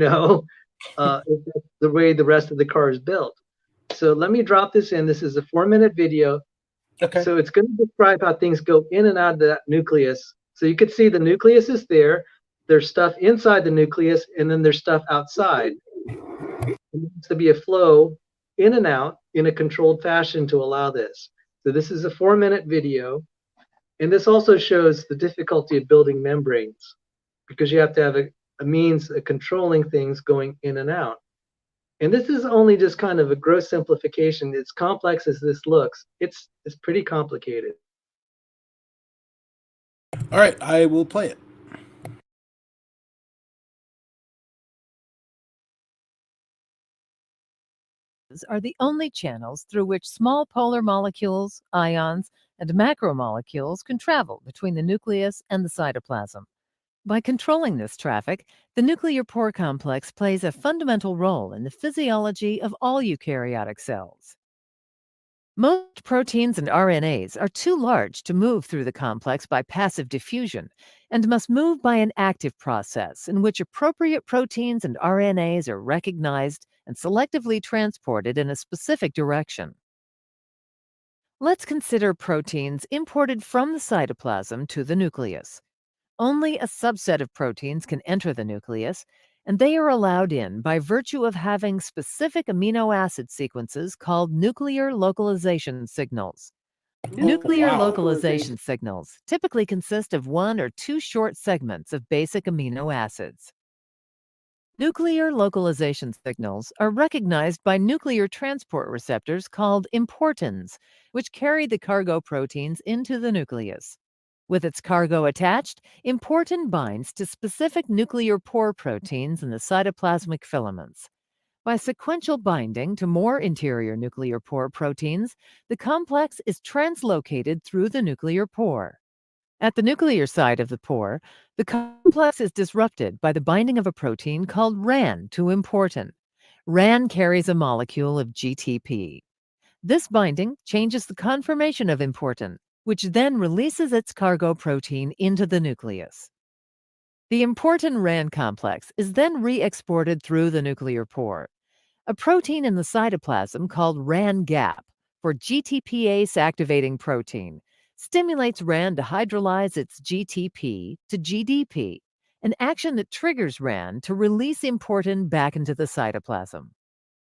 that's the way the rest of the car is built. So let me drop this in. This is a 4-minute video. Okay. So it's going to describe how things go in and out of that nucleus. So you could see the nucleus is there. There's stuff inside the nucleus, and then there's stuff outside. It needs to be a flow in and out in a controlled fashion to allow this. So this is a 4-minute video. And this also shows the difficulty of building membranes because you have to have a means of controlling things going in and out. And this is only just kind of a gross simplification. As complex as this looks, it's pretty complicated. All right, I will play it. Are the only channels through which small polar molecules, ions, and macromolecules can travel between the nucleus and the cytoplasm. By controlling this traffic, the nuclear pore complex plays a fundamental role in the physiology of all eukaryotic cells. Most proteins and RNAs are too large to move through the complex by passive diffusion and must move by an active process in which appropriate proteins and RNAs are recognized and selectively transported in a specific direction. Let's consider proteins imported from the cytoplasm to the nucleus. Only a subset of proteins can enter the nucleus, and they are allowed in by virtue of having specific amino acid sequences called nuclear localization signals. Nuclear localization signals typically consist of 1 or 2 short segments of basic amino acids. Nuclear localization signals are recognized by nuclear transport receptors called importins, which carry the cargo proteins into the nucleus. With its cargo attached, importin binds to specific nuclear pore proteins in the cytoplasmic filaments. By sequential binding to more interior nuclear pore proteins, the complex is translocated through the nuclear pore. At the nuclear side of the pore, the complex is disrupted by the binding of a protein called RAN to importin. RAN carries a molecule of GTP. This binding changes the conformation of importin, which then releases its cargo protein into the nucleus. The importin RAN complex is then re-exported through the nuclear pore. A protein in the cytoplasm called RAN-GAP, for GTPase activating protein, stimulates RAN to hydrolyze its GTP to GDP, an action that triggers RAN to release importin back into the cytoplasm.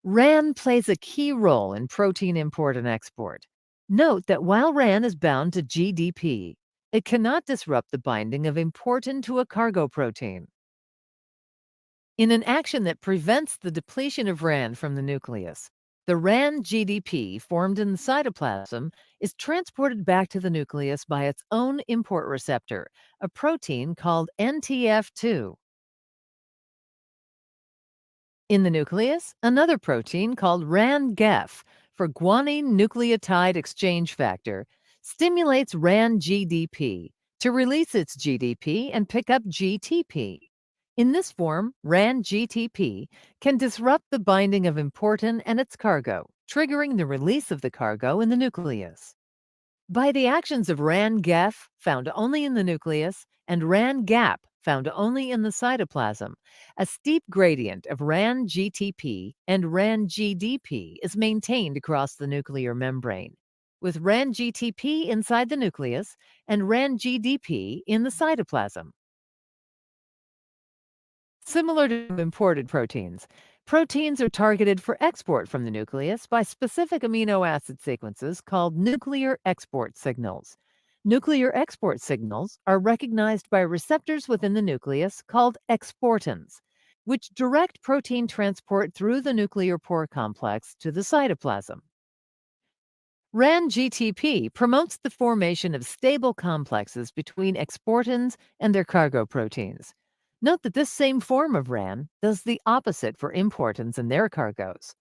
RAN plays a key role in protein import and export. Note that while RAN is bound to GDP, it cannot disrupt the binding of importin to a cargo protein. In an action that prevents the depletion of RAN from the nucleus, the RAN GDP formed in the cytoplasm is transported back to the nucleus by its own import receptor, a protein called NTF2. In the nucleus, another protein called RAN-GEF, for guanine nucleotide exchange factor, stimulates RAN-GDP to release its GDP and pick up GTP. In this form, RAN-GTP can disrupt the binding of importin and its cargo, triggering the release of the cargo in the nucleus. By the actions of RAN-GEF, found only in the nucleus, and RAN-GAP, found only in the cytoplasm, a steep gradient of RAN-GTP and RAN-GDP is maintained across the nuclear membrane, with RAN-GTP inside the nucleus and RAN-GDP in the cytoplasm. Similar to imported proteins, proteins are targeted for export from the nucleus by specific amino acid sequences called nuclear export signals. Nuclear export signals are recognized by receptors within the nucleus called exportins. which direct protein transport through the nuclear pore complex to the cytoplasm. RAN-GTP promotes the formation of stable complexes between exportins and their cargo proteins. Note that this same form of RAN does the opposite for importins and their cargoes.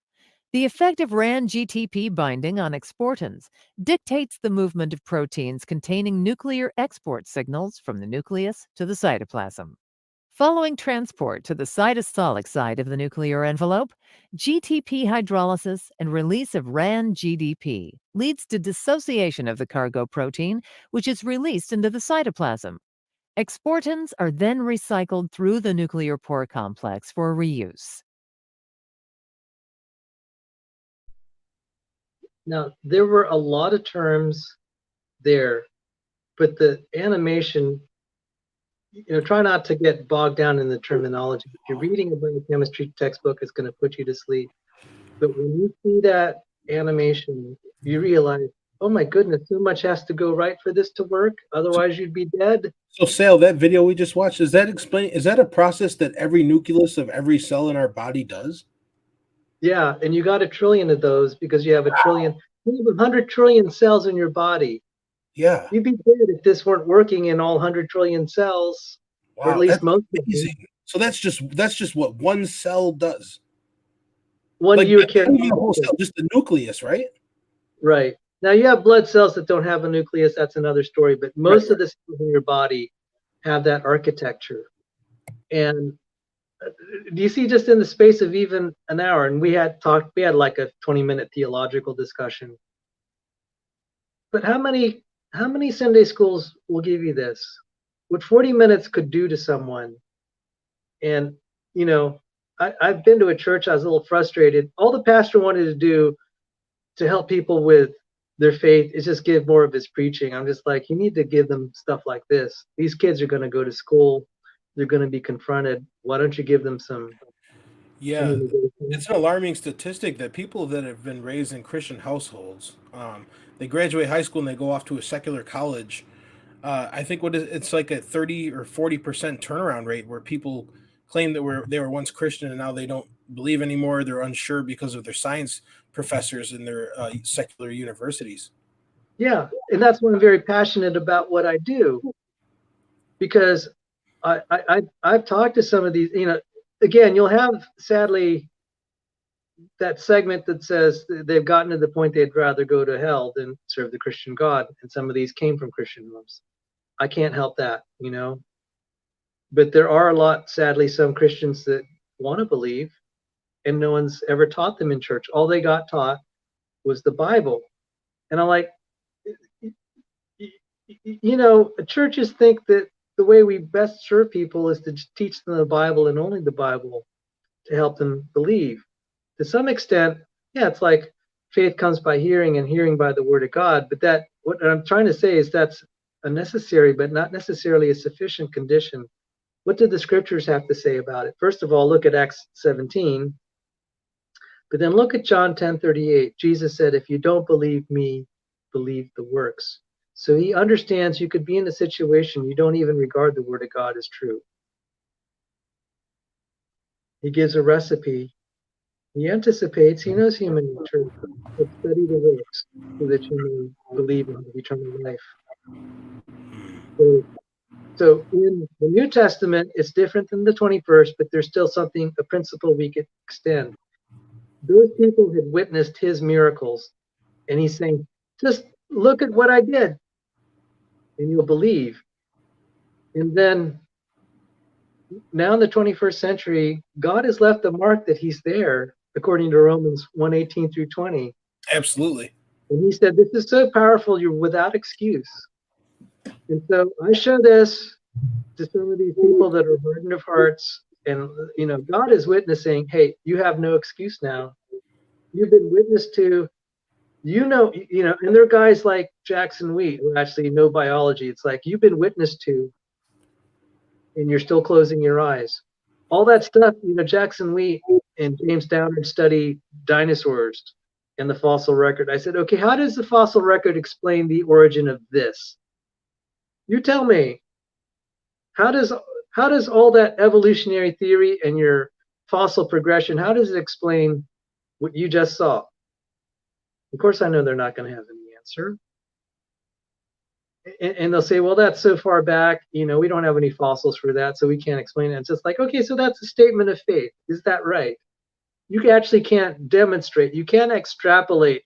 The effect of RAN-GTP binding on exportins dictates the movement of proteins containing nuclear export signals from the nucleus to the cytoplasm. Following transport to the cytosolic side of the nuclear envelope, GTP hydrolysis and release of RAN-GDP leads to dissociation of the cargo protein, which is released into the cytoplasm. Exportins are then recycled through the nuclear pore complex for reuse. Now, there were a lot of terms there, but the animation, try not to get bogged down in the terminology. If you're reading a biochemistry textbook, it's going to put you to sleep. But when you see that animation, you realize, oh my goodness, so much has to go right for this to work. Otherwise, you'd be dead. So, Sal, that video we just watched, is that a process that every nucleus of every cell in our body does? Yeah, and you got 1 trillion of those because you have 1 trillion. You have 100 trillion cells in your body. Yeah. You'd be dead if this weren't working in all 100 trillion cells, Wow, or at least that's most of them. amazing. So that's just what one cell does. One Like not even the whole eukaryotic. cell, just the nucleus, right? Right. Now you have blood cells that don't have a nucleus. That's another story. But most of the cells in your body have that architecture. And do you see, just in the space of even an hour, and we had like a 20-minute theological discussion. But how many Sunday schools will give you this? What 40 minutes could do to someone? And I've been to a church. I was a little frustrated. All the pastor wanted to do to help people with their faith is just give more of his preaching. I'm just like, you need to give them stuff like this. These kids are going to go to school. They're going to be confronted. Why don't you give them some? Yeah, it's an alarming statistic that people that have been raised in Christian households, they graduate high school and they go off to a secular college. I think it's like a 30 or 40% turnaround rate where people claim that they were once Christian and now they don't believe anymore. They're unsure because of their science professors in their secular universities. Yeah, and that's why I'm very passionate about what I do, because I've talked to some of these. Again, you'll have, sadly, that segment that says they've gotten to the point they'd rather go to hell than serve the Christian God, and some of these came from Christian homes. I can't help that, but there are a lot, sadly, some Christians that want to believe, and no one's ever taught them in church. All they got taught was the Bible. And I'm like, churches think that the way we best serve people is to teach them the Bible and only the Bible to help them believe. To some extent, yeah, it's like faith comes by hearing and hearing by the word of God. But what I'm trying to say is that's a necessary but not necessarily a sufficient condition. What do the scriptures have to say about it? First of all, look at Acts 17. But then look at John 10:38. Jesus said, if you don't believe me, believe the works. So he understands you could be in a situation you don't even regard the word of God as true. He gives a recipe. He anticipates, he knows human nature, but study the works so that you may believe in eternal life. So in the New Testament, it's different than the 21st, but there's still a principle we could extend. Those people had witnessed his miracles, and he's saying, just look at what I did, and you'll believe. And then now in the 21st century, God has left a mark that he's there, according to Romans 1:18 through 20. Absolutely. And he said, this is so powerful, you're without excuse. And so I show this to some of these people that are hardened of hearts, and God is witnessing, hey, you have no excuse now. You've been witnessed to, and there are guys like Jackson Wheat who actually know biology. It's like, you've been witnessed to, and you're still closing your eyes. All that stuff, Jackson Wheat and James Downard study dinosaurs and the fossil record. I said, okay, how does the fossil record explain the origin of this? You tell me. How does all that evolutionary theory and your fossil progression, how does it explain what you just saw? Of course, I know they're not going to have any answer. And they'll say, well, that's so far back, we don't have any fossils for that, so we can't explain it. It's just like, okay, so that's a statement of faith. Is that right? You actually can't demonstrate. You can't extrapolate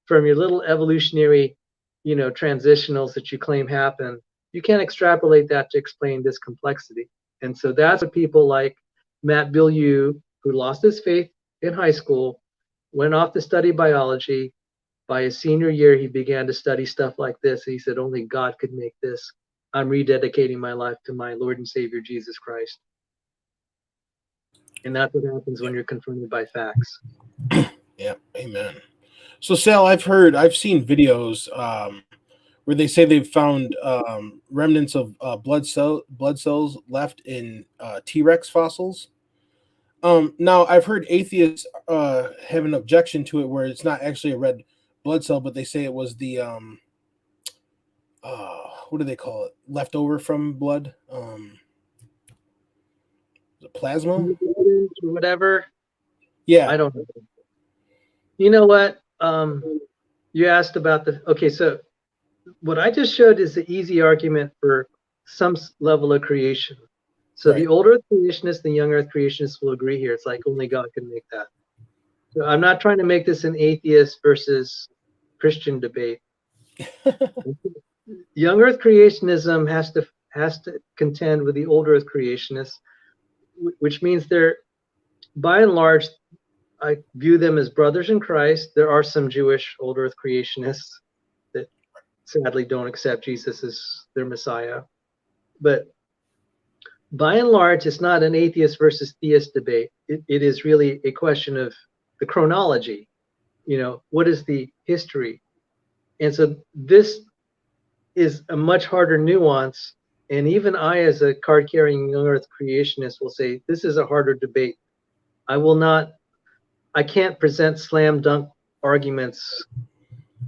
from your little evolutionary, transitionals that you claim happen. You can't extrapolate that to explain this complexity. And so that's what people like Matt Bilyeu, who lost his faith in high school, went off to study biology. By his senior year, he began to study stuff like this. He said, only God could make this. I'm rededicating my life to my Lord and Savior, Jesus Christ. And that's what happens when you're confronted by facts. Yeah, amen. So, Sal, I've seen videos where they say they've found remnants of blood cells left in T-Rex fossils. Now, I've heard atheists have an objection to it, where it's not actually a red blood cell, but they say it was the what do they call it? Leftover from blood, the plasma, or whatever. Yeah, I don't know. You know what? You asked about okay, so what I just showed is the easy argument for some level of creation. So the old Earth creationists and the young Earth creationists will agree here. It's like only God can make that. So I'm not trying to make this an atheist versus Christian debate. Young Earth creationism has to contend with the old Earth creationists, which means they're, by and large, I view them as brothers in Christ. There are some Jewish old Earth creationists that sadly don't accept Jesus as their Messiah. But by and large, it's not an atheist versus theist debate. It is really a question of the chronology. What is the history? And so this is a much harder nuance. And even I, as a card-carrying young Earth creationist, will say this is a harder debate. I can't present slam dunk arguments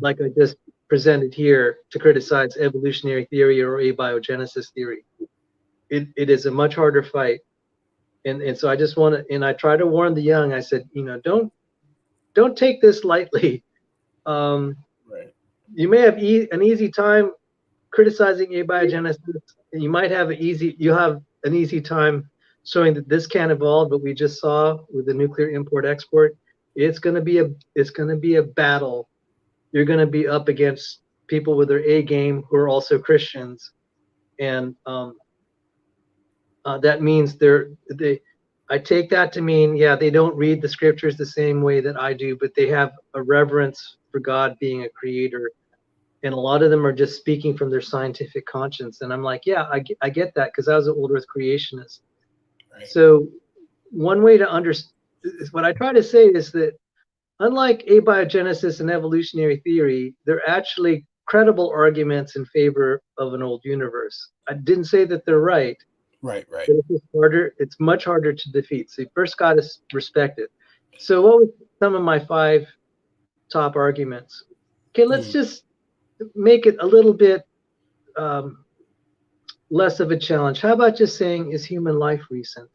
like I just presented here to criticize evolutionary theory or abiogenesis theory. It is a much harder fight. And so I just want to, and I try to warn the young, I said, don't take this lightly. You may have an easy time criticizing abiogenesis. You might have an easy time showing that this can evolve, but we just saw with the nuclear import-export, it's going to be a battle. You're going to be up against people with their A game who are also Christians, and that means I take that to mean, yeah, they don't read the scriptures the same way that I do, but they have a reverence for God being a creator. And a lot of them are just speaking from their scientific conscience. And I'm like, yeah, I get that, because I was an old Earth creationist. So one way to understand, what I try to say is that unlike abiogenesis and evolutionary theory, they're actually credible arguments in favor of an old universe. I didn't say that they're right. Right. But it's much harder to defeat. So you first got to respect it. So what were some of my 5 top arguments? Okay, let's just make it a little bit less of a challenge. How about just saying, is human life recent?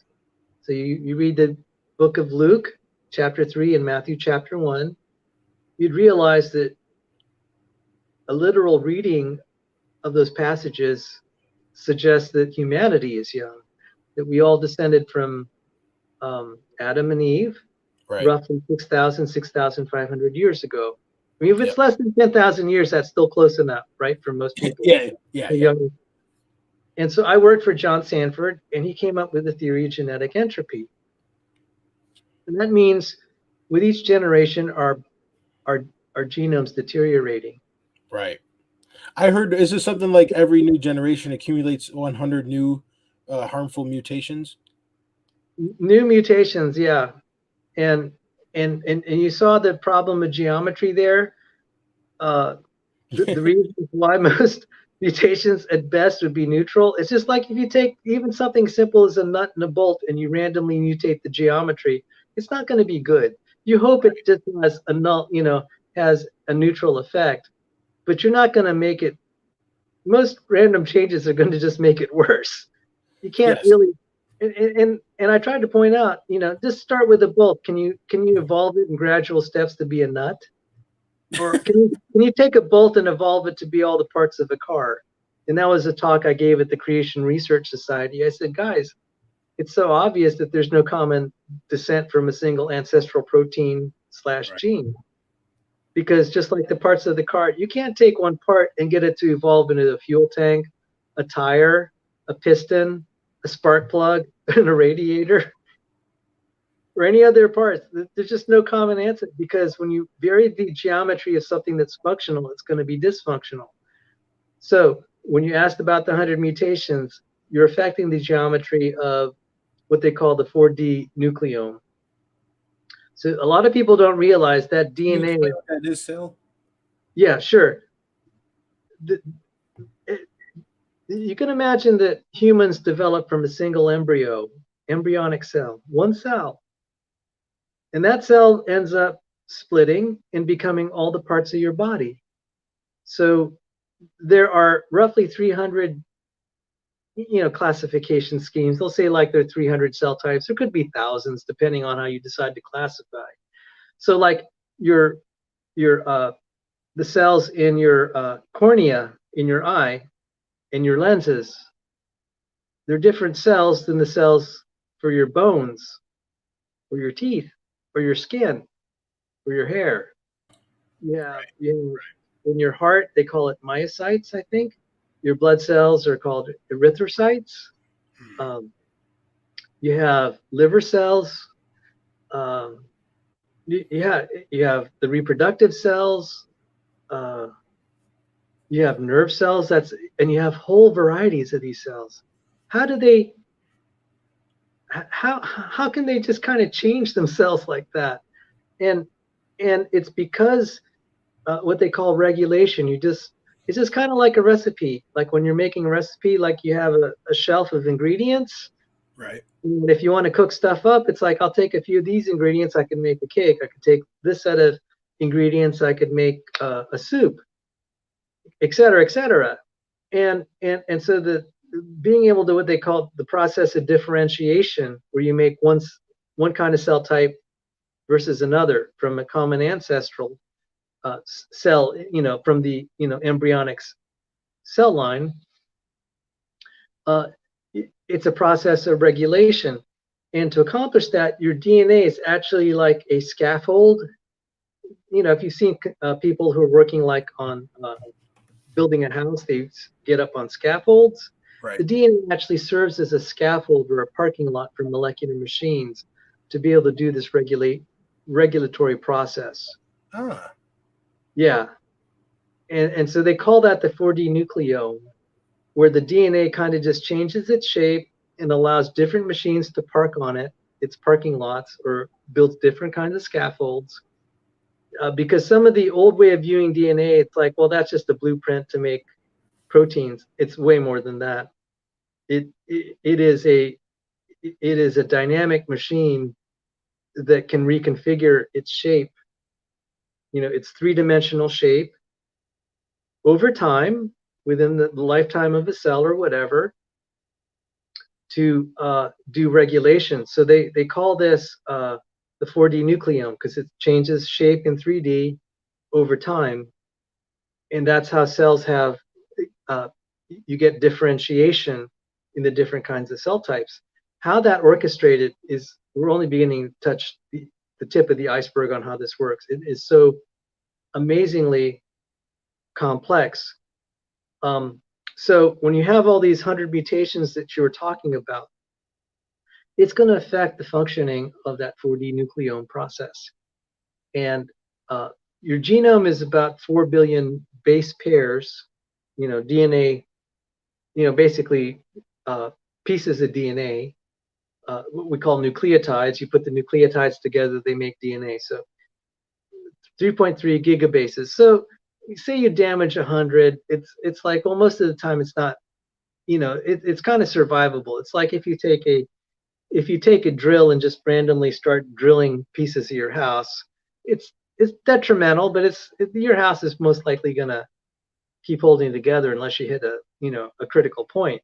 So you read the book of Luke, chapter 3, and Matthew, chapter 1. You'd realize that a literal reading of those passages suggests that humanity is young, that we all descended from Adam and Eve, roughly 6,500 years ago. I mean, if it's less than 10,000 years, that's still close enough, right, for most people. Yeah. And so I worked for John Sanford, and he came up with the theory of genetic entropy. And that means with each generation, our genome's deteriorating. Right. I heard, is this something like every new generation accumulates 100 new harmful mutations? New mutations, yeah. And you saw the problem of geometry there. The reason why most mutations at best would be neutral. It's just like if you take even something simple as a nut and a bolt and you randomly mutate the geometry, it's not going to be good. You hope it just has has a neutral effect, but you're not going to make it. Most random changes are going to just make it worse. You can't really And I tried to point out, just start with a bolt. Can you evolve it in gradual steps to be a nut? Or can you take a bolt and evolve it to be all the parts of a car? And that was a talk I gave at the Creation Research Society. I said, guys, it's so obvious that there's no common descent from a single ancestral protein / gene. Because just like the parts of the car, you can't take one part and get it to evolve into a fuel tank, a tire, a piston, a spark plug, and a radiator, or any other parts. There's just no common answer, because when you vary the geometry of something that's functional, it's going to be dysfunctional. So when you asked about the 100 mutations, you're affecting the geometry of what they call the 4D nucleome. So a lot of people don't realize that DNA. Can you explain what that is, Sal? Yeah, sure. You can imagine that humans develop from a single embryonic cell, one cell. And that cell ends up splitting and becoming all the parts of your body. So there are roughly 300 classification schemes. They'll say like there are 300 cell types. There could be thousands depending on how you decide to classify. So like the cells in your cornea in your eye, in your lenses, they're different cells than the cells for your bones or your teeth or your skin or your hair. Yeah, in your heart, they call it myocytes, I think. Your blood cells are called erythrocytes. You have liver cells. You have the reproductive cells. You have nerve cells. And you have whole varieties of these cells. How can they just kind of change themselves like that? And it's because what they call regulation. It's just kind of like a recipe. Like when you're making a recipe, like you have a shelf of ingredients. Right. And if you want to cook stuff up, it's like, I'll take a few of these ingredients, I can make a cake. I could take this set of ingredients, I could make a soup, et cetera, et cetera. And so being able to what they call the process of differentiation, where you make one kind of cell type versus another from a common ancestral cell, from the embryonic cell line, it's a process of regulation. And to accomplish that, your DNA is actually like a scaffold. If you've seen people who are working like on building a house, they get up on scaffolds. Right. The DNA actually serves as a scaffold or a parking lot for molecular machines to be able to do this regulatory process. Ah. Yeah. And so they call that the 4D nucleome, where the DNA kind of just changes its shape and allows different machines to park on it, its parking lots, or builds different kinds of scaffolds. Because some of the old way of viewing DNA, it's like, well, that's just a blueprint to make proteins. It's way more than that. It is a dynamic machine that can reconfigure its shape, its three-dimensional shape over time, within the lifetime of a cell or whatever, to do regulation. So they call this the 4D nucleome, because it changes shape in 3D over time. And that's how cells have, you get differentiation in the different kinds of cell types. How that orchestrated is, we're only beginning to touch the tip of the iceberg on how this works. It is so amazingly complex. So when you have all these 100 mutations that you were talking about, it's going to affect the functioning of that 4D nucleome process. And your genome is about 4 billion base pairs, DNA, basically pieces of DNA, what we call nucleotides. You put the nucleotides together, they make DNA. So 3.3 gigabases. So say you damage 100, it's like, well, most of the time it's not, it's kind of survivable. It's like if you take a drill and just randomly start drilling pieces of your house, it's detrimental, but your house is most likely gonna keep holding together unless you hit a critical point.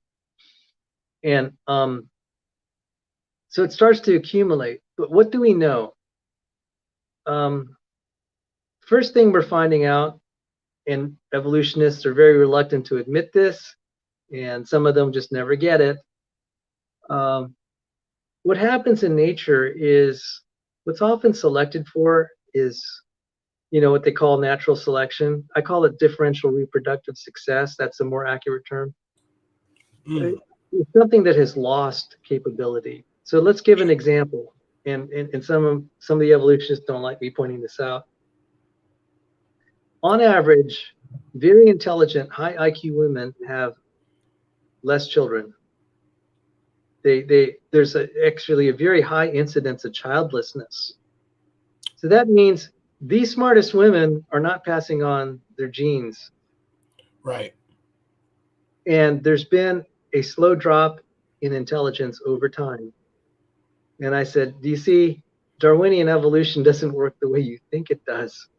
And So it starts to accumulate. But what do we know? First thing we're finding out, and evolutionists are very reluctant to admit this, and some of them just never get it. What happens in nature is what's often selected for is, what they call natural selection. I call it differential reproductive success. That's a more accurate term. It's something that has lost capability. So let's give an example. And some of the evolutionists don't like me pointing this out. On average, very intelligent, high IQ women have less children. There's actually a very high incidence of childlessness. So that means the smartest women are not passing on their genes. Right. And there's been a slow drop in intelligence over time. And I said, do you see, Darwinian evolution doesn't work the way you think it does.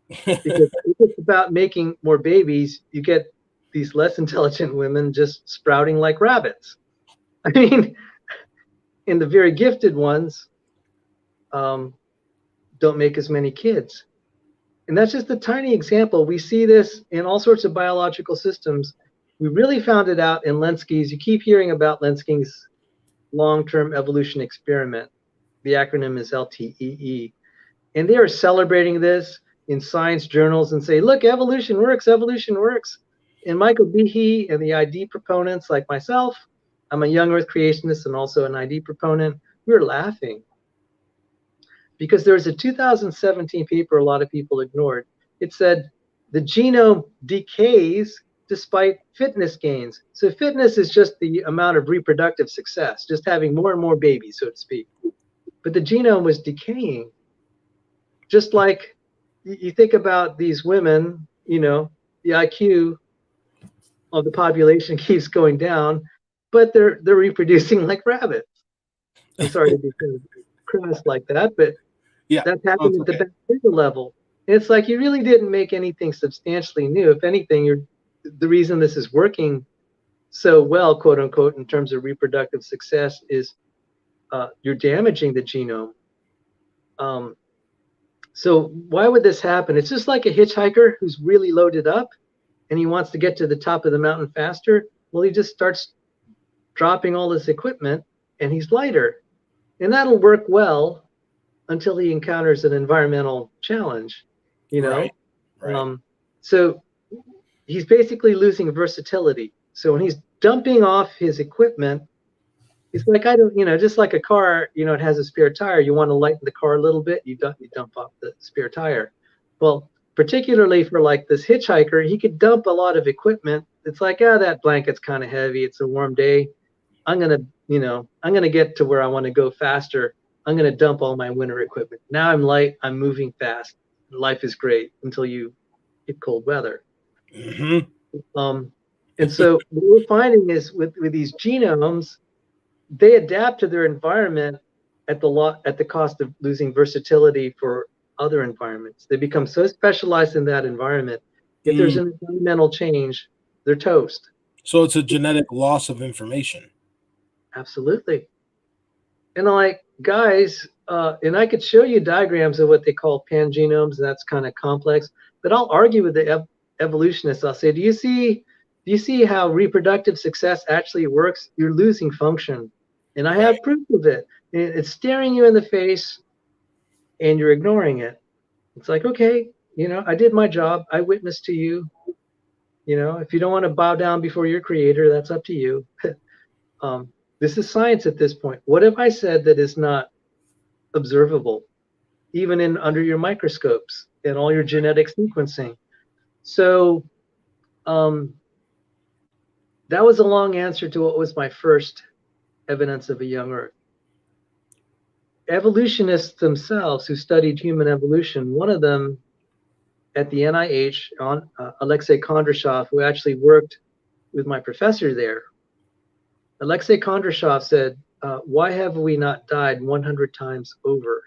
Because if it's about making more babies, you get these less intelligent women just sprouting like rabbits. I mean, and the very gifted ones don't make as many kids. And that's just a tiny example. We see this in all sorts of biological systems. We really found it out in Lenski's. You keep hearing about Lenski's long-term evolution experiment. The acronym is LTEE. And they are celebrating this in science journals and say, look, evolution works, evolution works. And Michael Behe and the ID proponents like myself, I'm a young Earth creationist and also an ID proponent, we were laughing. Because there was a 2017 paper a lot of people ignored. It said the genome decays despite fitness gains. So fitness is just the amount of reproductive success, just having more and more babies, so to speak. But the genome was decaying. Just like you think about these women, the IQ of the population keeps going down, but they're reproducing like rabbits. I'm sorry to be kind of crass like that, but yeah, that's happened at the bacterial level. It's like you really didn't make anything substantially new. If anything, the reason this is working so well, quote unquote, in terms of reproductive success is you're damaging the genome. So why would this happen? It's just like a hitchhiker who's really loaded up and he wants to get to the top of the mountain faster. Well, he just starts dropping all his equipment and he's lighter. And that'll work well until he encounters an environmental challenge, Right. So he's basically losing versatility. So when he's dumping off his equipment, it's like, just like a car, it has a spare tire. You want to lighten the car a little bit, you dump off the spare tire. Well, particularly for like this hitchhiker, he could dump a lot of equipment. It's like, that blanket's kind of heavy. It's a warm day. I'm going to get to where I want to go faster. I'm going to dump all my winter equipment. Now I'm light. I'm moving fast. Life is great until you get cold weather. Mm-hmm. And so what we're finding is with these genomes, they adapt to their environment at the cost of losing versatility for other environments. They become so specialized in that environment. If there's an environmental change, they're toast. So it's a genetic loss of information. Absolutely. And I'm like, guys, and I could show you diagrams of what they call pangenomes, and that's kind of complex, but I'll argue with the evolutionists. I'll say, do you see how reproductive success actually works? You're losing function. And I have proof of it. It's staring you in the face and you're ignoring it. It's like, okay, I did my job. I witnessed to you. If you don't want to bow down before your creator, that's up to you. This is science at this point. What have I said that is not observable, even under your microscopes and all your genetic sequencing? So that was a long answer to what was my first evidence of a young Earth. Evolutionists themselves who studied human evolution, one of them at the NIH, Alexei Kondrashov, who actually worked with my professor there, Alexei Kondrashov said, why have we not died 100 times over?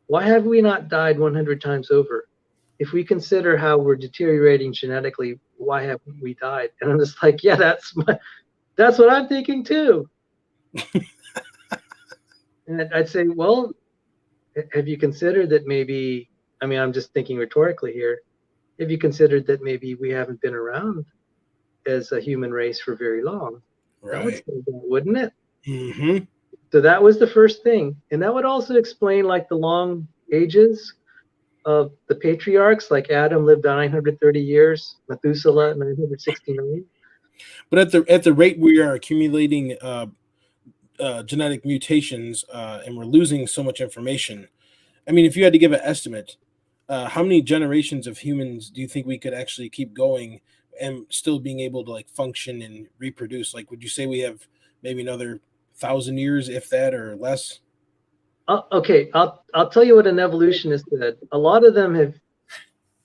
Why have we not died 100 times over? If we consider how we're deteriorating genetically, why haven't we died? And I'm just like, yeah, that's what I'm thinking too. And I'd say, well, have you considered that maybe, I mean, I'm just thinking rhetorically here, have you considered that maybe we haven't been around as a human race for very long? That would Right. say that, wouldn't it? Mm-hmm. So that was the first thing. And that would also explain like the long ages of the patriarchs, like Adam lived 930 years, Methuselah 969. But at the rate we are accumulating genetic mutations and we're losing so much information, I mean, if you had to give an estimate, how many generations of humans do you think we could actually keep going and still being able to like function and reproduce? Like, would you say we have maybe another 1,000 years, if that, or less? Okay, I'll tell you what an evolutionist said. A lot of them have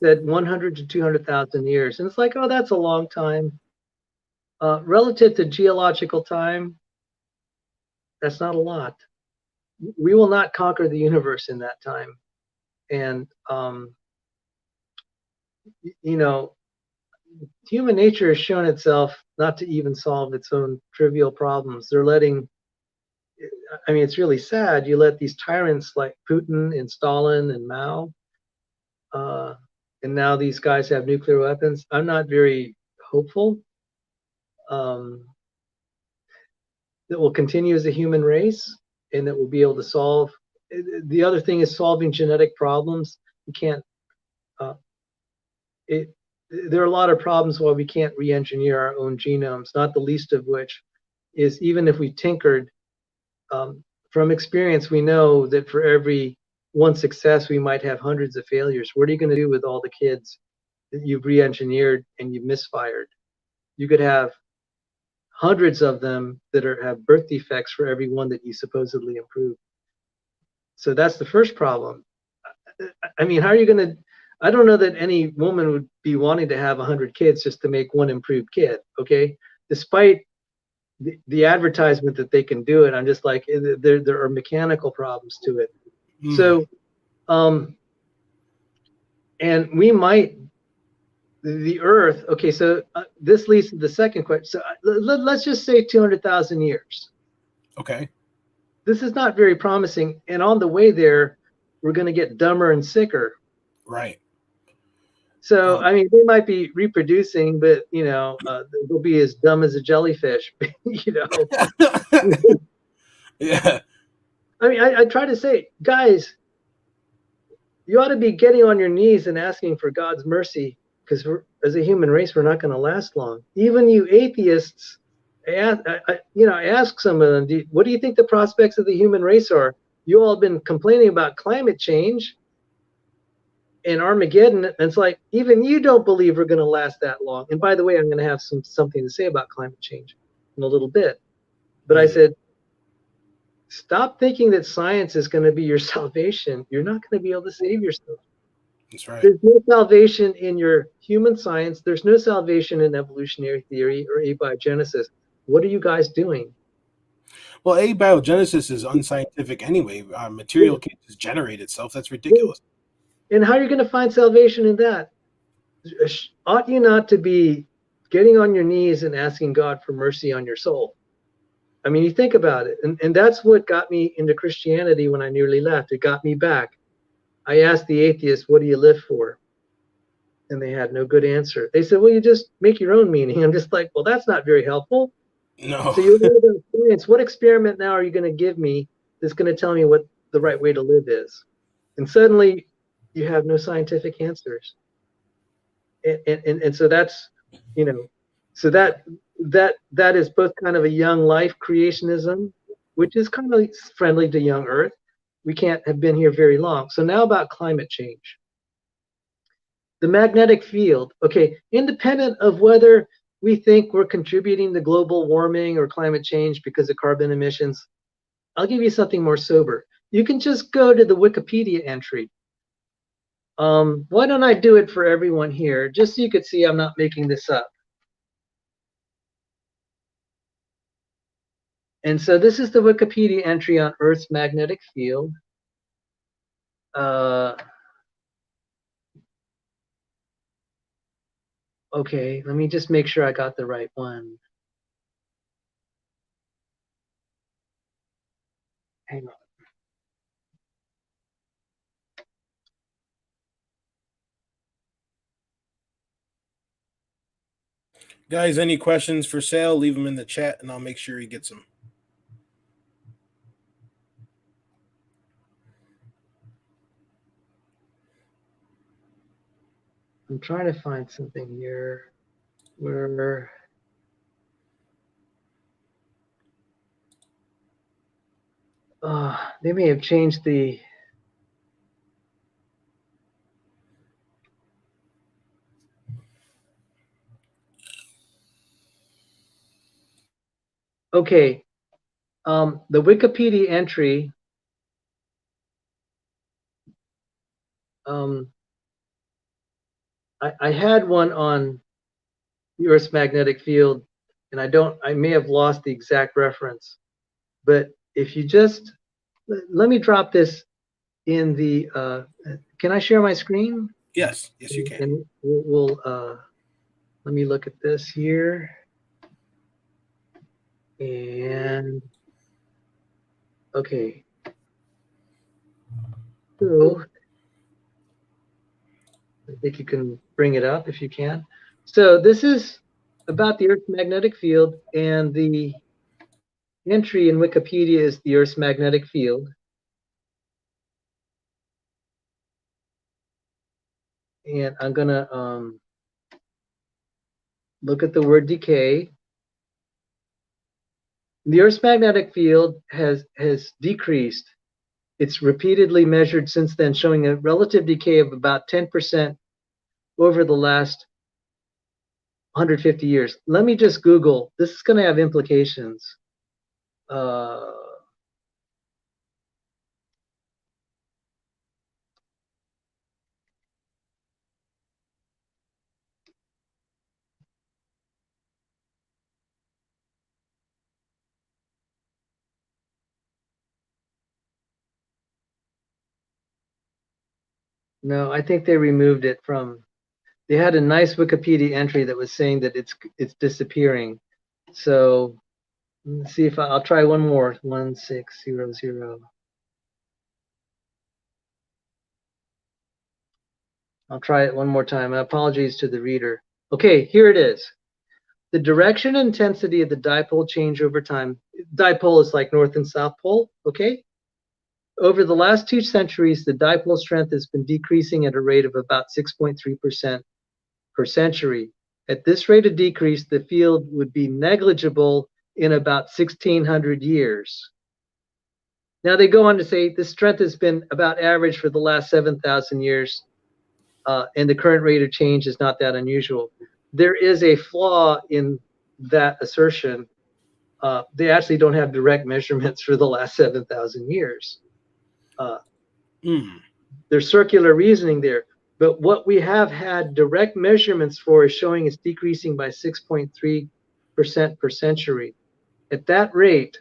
said 100 to 200,000 years, and it's like, oh, that's a long time. Relative to geological time, that's not a lot. We will not conquer the universe in that time, and you know, human nature has shown itself not to even solve its own trivial problems. They're letting, I mean, it's really sad. You let these tyrants like Putin and Stalin and Mao, uh, and now these guys have nuclear weapons. I'm not very hopeful um, that we'll continue as a human race and that we'll be able to solve. The other thing is solving genetic problems. We can't. Uh, it, there are a lot of problems why we can't re-engineer our own genomes. Not the least of which is even if we tinkered. From experience, we know that for every one success, we might have hundreds of failures. What are you going to do with all the kids that you've re-engineered and you've misfired? You could have hundreds of them that have birth defects for every one that you supposedly improved. So that's the first problem. I mean, how are you going to? I don't know that any woman would be wanting to have 100 kids just to make one improved kid. Okay, despite the advertisement that they can do it, I'm just like there are mechanical problems to it. So, and we might the Earth. Okay, so this leads to the second question. So let's just say 200,000 years. Okay. This is not very promising, and on the way there, we're going to get dumber and sicker. Right. So, I mean, they might be reproducing, but you know, they'll be as dumb as a jellyfish. You know. Yeah. I mean, I try to say, guys, you ought to be getting on your knees and asking for God's mercy, because as a human race, we're not going to last long. Even you atheists, I ask some of them, what do you think the prospects of the human race are? You all have been complaining about climate change and Armageddon, and it's like, even you don't believe we're going to last that long. And by the way, I'm going to have something to say about climate change in a little bit. But I said, stop thinking that science is going to be your salvation. You're not going to be able to save yourself. That's right. There's no salvation in your human science. There's no salvation in evolutionary theory or abiogenesis. What are you guys doing? Well, abiogenesis is unscientific anyway. Material can't just generate itself. That's ridiculous. And how are you going to find salvation in that? Ought you not to be getting on your knees and asking God for mercy on your soul? I mean, you think about it. And that's what got me into Christianity when I nearly left. It got me back. I asked the atheists, what do you live for? And they had no good answer. They said, well, you just make your own meaning. I'm just like, well, that's not very helpful. No. So you're going to experience, what experiment now are you going to give me that's going to tell me what the right way to live is? And suddenly you have no scientific answers. And so that's, you know, so that is both kind of a young life creationism, which is kind of friendly to young Earth. We can't have been here very long. So now about climate change. The magnetic field, okay, independent of whether we think we're contributing to global warming or climate change because of carbon emissions, I'll give you something more sober. You can just go to the Wikipedia entry. Why don't I do it for everyone here, just so you could see I'm not making this up. And so this is the Wikipedia entry on Earth's magnetic field. Okay, let me just make sure I got the right one. Hang on. Guys, any questions for Sal? Leave them in the chat, and I'll make sure he gets them. I'm trying to find something here where they may have changed the. Okay, the Wikipedia entry. I had one on the Earth's magnetic field, and I may have lost the exact reference, but if you just let me drop this in the. Can I share my screen? Yes, you can. And we'll let me look at this here. And okay. So I think you can bring it up if you can. So this is about the Earth's magnetic field, and the entry in Wikipedia is the Earth's magnetic field. And I'm gonna look at the word decay. The Earth's magnetic field has decreased. It's repeatedly measured since then, showing a relative decay of about 10% over the last 150 years. Let me just Google. This is going to have implications. No, I think they removed it from. They had a nice Wikipedia entry that was saying that it's disappearing. So let's see if I'll try one more. 1600. I'll try it one more time. Apologies to the reader. Okay, here it is. The direction and intensity of the dipole change over time. Dipole is like north and south pole, okay? Over the last 2 centuries, the dipole strength has been decreasing at a rate of about 6.3% per century. At this rate of decrease, the field would be negligible in about 1600 years. Now they go on to say the strength has been about average for the last 7,000 years, and the current rate of change is not that unusual. There is a flaw in that assertion. They actually don't have direct measurements for the last 7,000 years. There's circular reasoning there. But what we have had direct measurements for is showing it's decreasing by 6.3% per century. At that rate.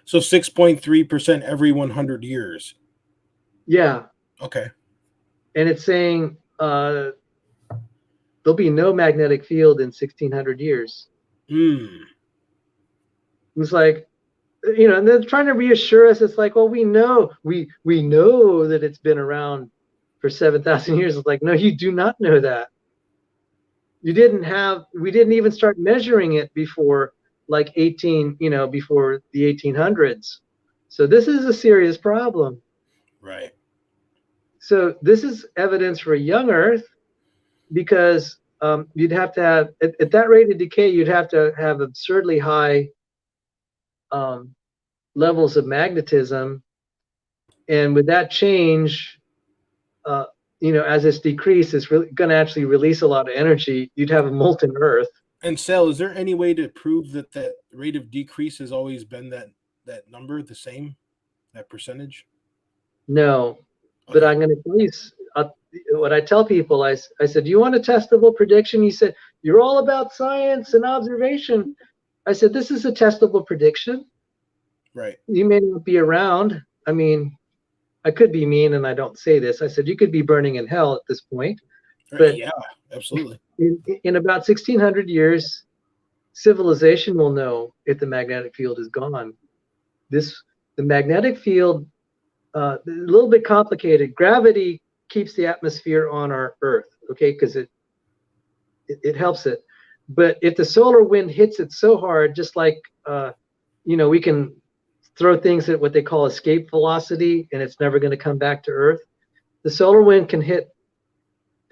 So 6.3% every 100 years. Yeah. Okay. And it's saying there'll be no magnetic field in 1600 years. It was like, you know, and they're trying to reassure us. It's like, well, we know that it's been around for 7,000 years. It's like, no, you do not know that. We didn't even start measuring it before like before the 1800s. So this is a serious problem. Right. So this is evidence for a young Earth, because you'd have to have, at that rate of decay, you'd have to have absurdly high levels of magnetism. And with that change, as this decrease is really going to actually release a lot of energy, you'd have a molten Earth. And Sal, is there any way to prove that that rate of decrease has always been that number, the same, that percentage? No, but I'm going to tell you what I tell people. I said, do you want a testable prediction? He said, you're all about science and observation. I said, this is a testable prediction. Right. You may not be around. I mean, I could be mean and I don't say this. I said, you could be burning in hell at this point. But yeah, absolutely. In about 1600 years, civilization will know if the magnetic field is gone. The magnetic field, a little bit complicated. Gravity keeps the atmosphere on our Earth, okay, because it helps it. But if the solar wind hits it so hard, just like, we can throw things at what they call escape velocity, and it's never going to come back to Earth. The solar wind can hit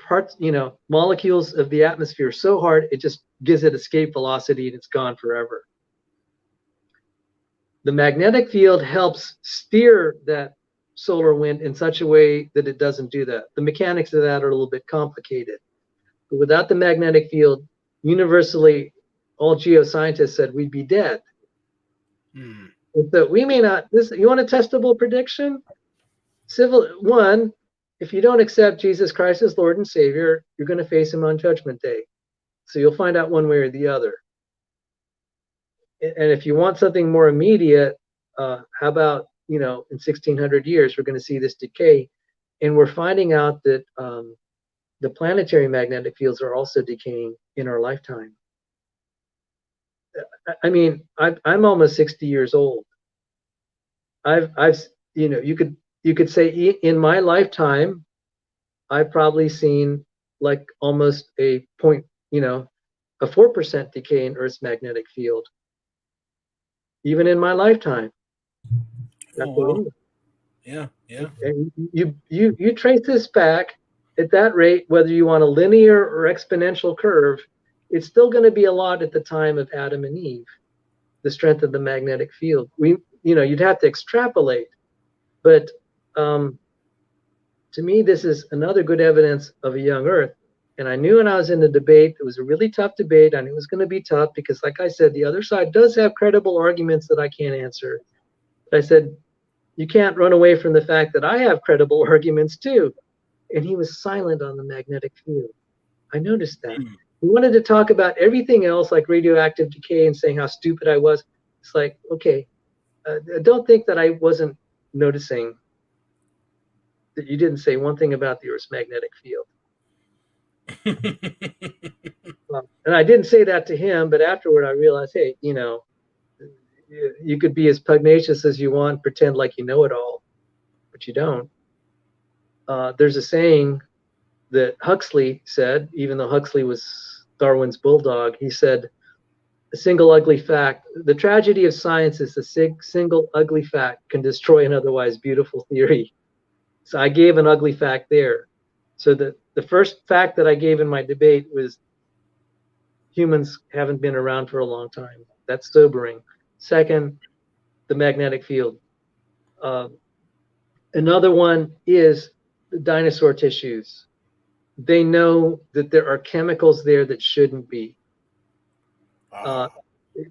parts, molecules of the atmosphere so hard, it just gives it escape velocity and it's gone forever. The magnetic field helps steer that solar wind in such a way that it doesn't do that. The mechanics of that are a little bit complicated. But without the magnetic field, universally, all geoscientists said we'd be dead. So we may not. You want a testable prediction? One, if you don't accept Jesus Christ as Lord and Savior, you're going to face him on Judgment Day. So you'll find out one way or the other. And if you want something more immediate, how about, in 1600 years, we're going to see this decay. And we're finding out that the planetary magnetic fields are also decaying in our lifetime. I mean, I'm almost 60 years old. You could say in my lifetime, I've probably seen like almost a 4% decay in Earth's magnetic field. Even in my lifetime. Oh, wow. Yeah. And you trace this back at that rate, whether you want a linear or exponential curve, it's still going to be a lot at the time of Adam and Eve, the strength of the magnetic field. You'd have to extrapolate, but to me, this is another good evidence of a young Earth. And I knew when I was in the debate, it was a really tough debate. I knew it was going to be tough because, like I said, the other side does have credible arguments that I can't answer. But I said, you can't run away from the fact that I have credible arguments too. And he was silent on the magnetic field. I noticed that. He wanted to talk about everything else, like radioactive decay, and saying how stupid I was. It's like, okay, don't think that I wasn't noticing that you didn't say one thing about the Earth's magnetic field. And I didn't say that to him, but afterward I realized, hey, you could be as pugnacious as you want, pretend like you know it all, but you don't. There's a saying that Huxley said, even though Huxley was Darwin's bulldog, he said, a single ugly fact, the tragedy of science is a single ugly fact can destroy an otherwise beautiful theory. So I gave an ugly fact there. So the first fact that I gave in my debate was humans haven't been around for a long time. That's sobering. Second, the magnetic field. Another one is the dinosaur tissues. They know that there are chemicals there that shouldn't be.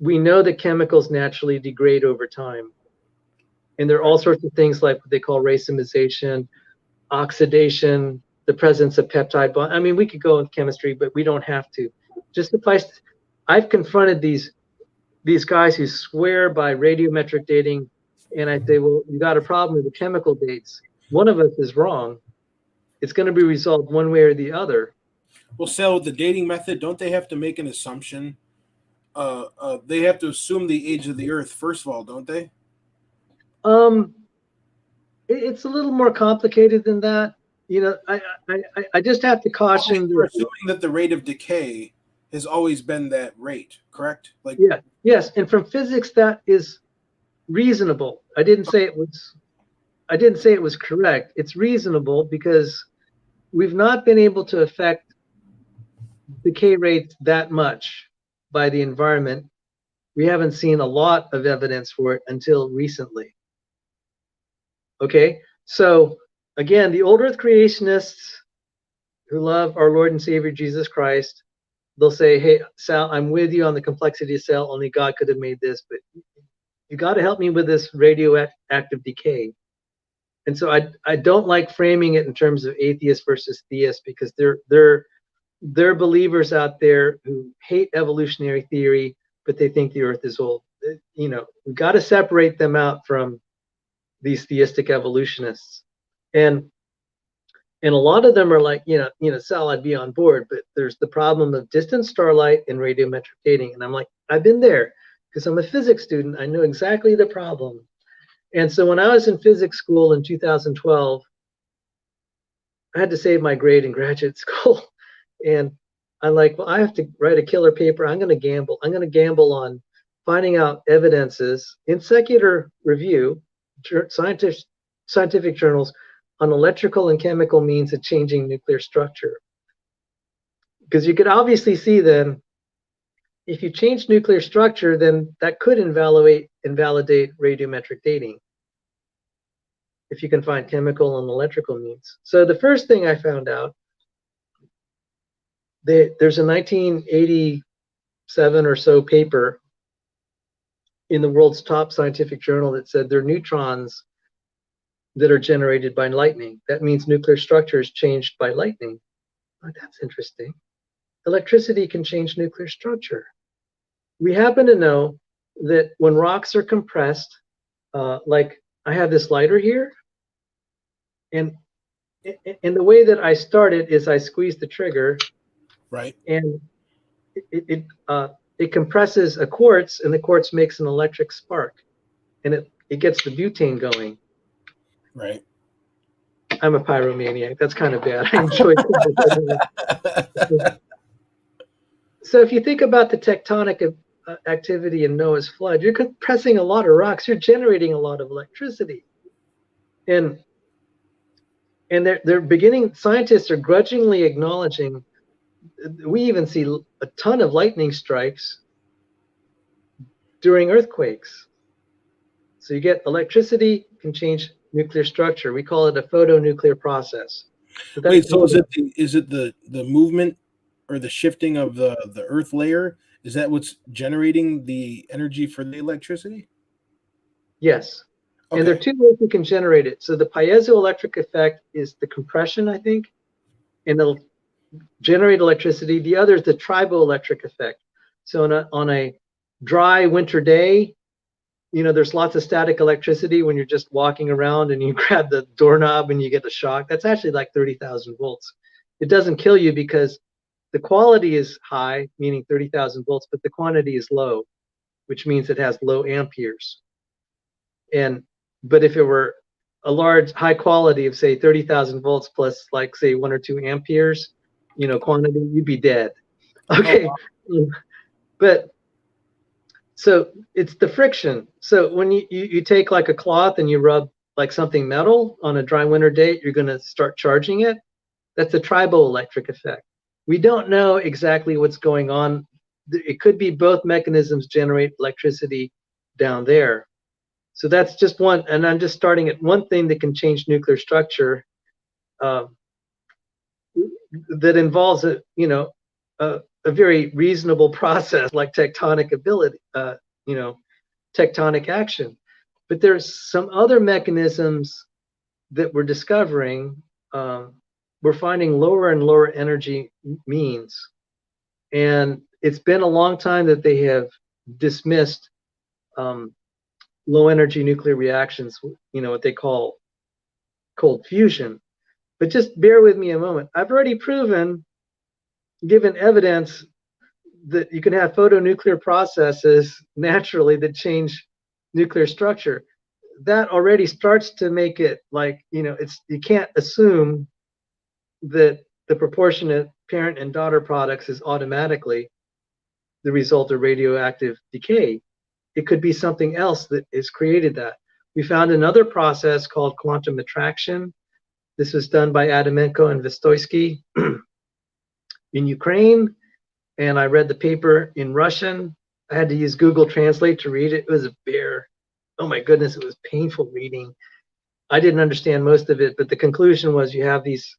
We know that chemicals naturally degrade over time. And there are all sorts of things like what they call racemization, oxidation, the presence of peptide bond. I mean, we could go into chemistry, but we don't have to. Just suffice. I've confronted these guys who swear by radiometric dating, and I say, well, you got a problem with the chemical dates. One of us is wrong. It's going to be resolved one way or the other. Well, Sal, the dating method, don't they have to make an assumption? They have to assume the age of the Earth, first of all, don't they? It's a little more complicated than that. I just have to caution. You're assuming that the rate of decay has always been that rate, correct? Like, yeah, yes, and from physics that is reasonable. I didn't say it was correct. It's reasonable because we've not been able to affect decay rates that much by the environment. We haven't seen a lot of evidence for it until recently. Okay, so again, the old Earth creationists who love our Lord and Savior Jesus Christ, they'll say, hey, Sal, I'm with you on the complexity of cell. Only God could have made this, but you got to help me with this radioactive decay. And so I don't like framing it in terms of atheist versus theist, because there are believers out there who hate evolutionary theory, but they think the Earth is old. We've got to separate them out from these theistic evolutionists. And a lot of them are like, Sal, I'd be on board, but there's the problem of distant starlight and radiometric dating. And I'm like, I've been there because I'm a physics student. I know exactly the problem. And so when I was in physics school in 2012, I had to save my grade in graduate school. And I'm like, well, I have to write a killer paper. I'm going to gamble. I'm going to gamble on finding out evidences in secular review, scientific journals, on electrical and chemical means of changing nuclear structure. Because you could obviously see then, if you change nuclear structure, then that could invalidate radiometric dating, if you can find chemical and electrical means. So the first thing I found out, there's a 1987 or so paper in the world's top scientific journal that said there are neutrons that are generated by lightning. That means nuclear structure is changed by lightning. Oh, that's interesting. Electricity can change nuclear structure. We happen to know that when rocks are compressed, like I have this lighter here, and the way that I start it is I squeeze the trigger, Right. and it compresses a quartz, and the quartz makes an electric spark, and it gets the butane going. Right. I'm a pyromaniac. That's kind of bad. I enjoy it. So if you think about the tectonic activity in Noah's flood, you're compressing a lot of rocks. You're generating a lot of electricity, and they're beginning. Scientists are grudgingly acknowledging. We even see a ton of lightning strikes during earthquakes. So you get electricity can change nuclear structure. We call it a photonuclear process. Wait, so is it the movement or the shifting of the earth layer? Is that what's generating the energy for the electricity? Yes. Okay. And there are two ways you can generate it. So the piezoelectric effect is the compression, I think, and it'll generate electricity. The other is the triboelectric effect. So on a dry winter day, there's lots of static electricity when you're just walking around and you grab the doorknob and you get a shock. That's actually like 30,000 volts. It doesn't kill you because the quality is high, meaning 30,000 volts, but the quantity is low, which means it has low amperes. But if it were a large, high quality of say 30,000 volts plus like say 1 or 2 amperes, quantity, you'd be dead. Okay. Oh, wow. But so it's the friction. So when you take like a cloth and you rub like something metal on a dry winter day, you're going to start charging it. That's a triboelectric effect. We don't know exactly what's going on. It could be both mechanisms generate electricity down there. So that's just one, and I'm just starting at one thing that can change nuclear structure that involves a very reasonable process like tectonic ability, tectonic action. But there's some other mechanisms that we're discovering. We're finding lower and lower energy means, and it's been a long time that they have dismissed low energy nuclear reactions, what they call cold fusion. But just bear with me a moment. I've already proven, given evidence, that you can have photonuclear processes naturally that change nuclear structure. That already starts to make it like, you can't assume that the proportionate parent and daughter products is automatically the result of radioactive decay. It could be something else that has created that. We found another process called quantum attraction. This was done by Adamenko and Vostoysky in Ukraine, and I read the paper in Russian. I had to use Google Translate to read it. It was a bear. Oh my goodness, it was painful reading. I didn't understand most of it, but the conclusion was you have these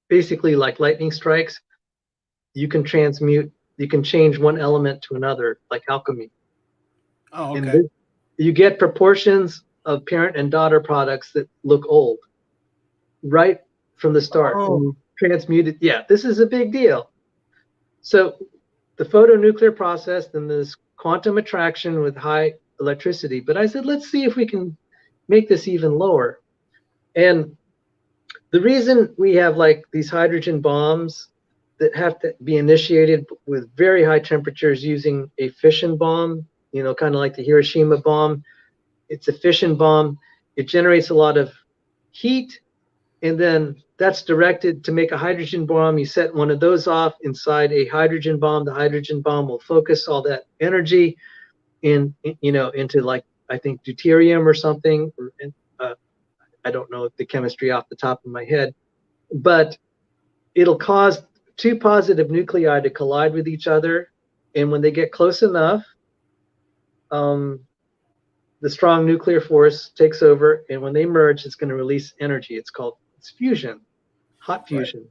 basically like lightning strikes. You can transmute, you can change one element to another, like alchemy. Oh, okay. And you get proportions of parent and daughter products that look old right from the start. Oh. Transmuted. Yeah, this is a big deal. So the photonuclear process, then this quantum attraction with high electricity. But I said, let's see if we can make this even lower. And the reason we have like these hydrogen bombs that have to be initiated with very high temperatures using a fission bomb, kind of like the Hiroshima bomb. It's a fission bomb. It generates a lot of heat, and then that's directed to make a hydrogen bomb. You set one of those off inside a hydrogen bomb. The hydrogen bomb will focus all that energy into, like, I think deuterium or something, or I don't know the chemistry off the top of my head, but it'll cause two positive nuclei to collide with each other, and when they get close enough, the strong nuclear force takes over, and when they merge, it's going to release energy. It's fusion, hot fusion. Right.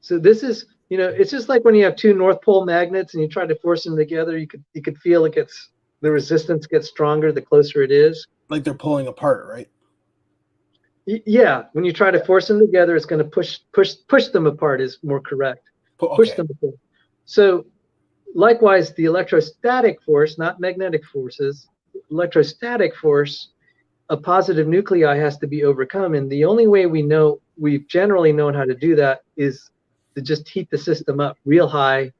So this is, it's just like when you have two North Pole magnets and you try to force them together, you could feel the resistance gets stronger the closer it is. Like they're pulling apart, right? Yeah, when you try to force them together, it's going to push them apart is more correct. Okay. Push them apart. So likewise, the electrostatic force, not magnetic forces, electrostatic force, a positive nuclei has to be overcome. And the only way we've generally known how to do that is to just heat the system up real high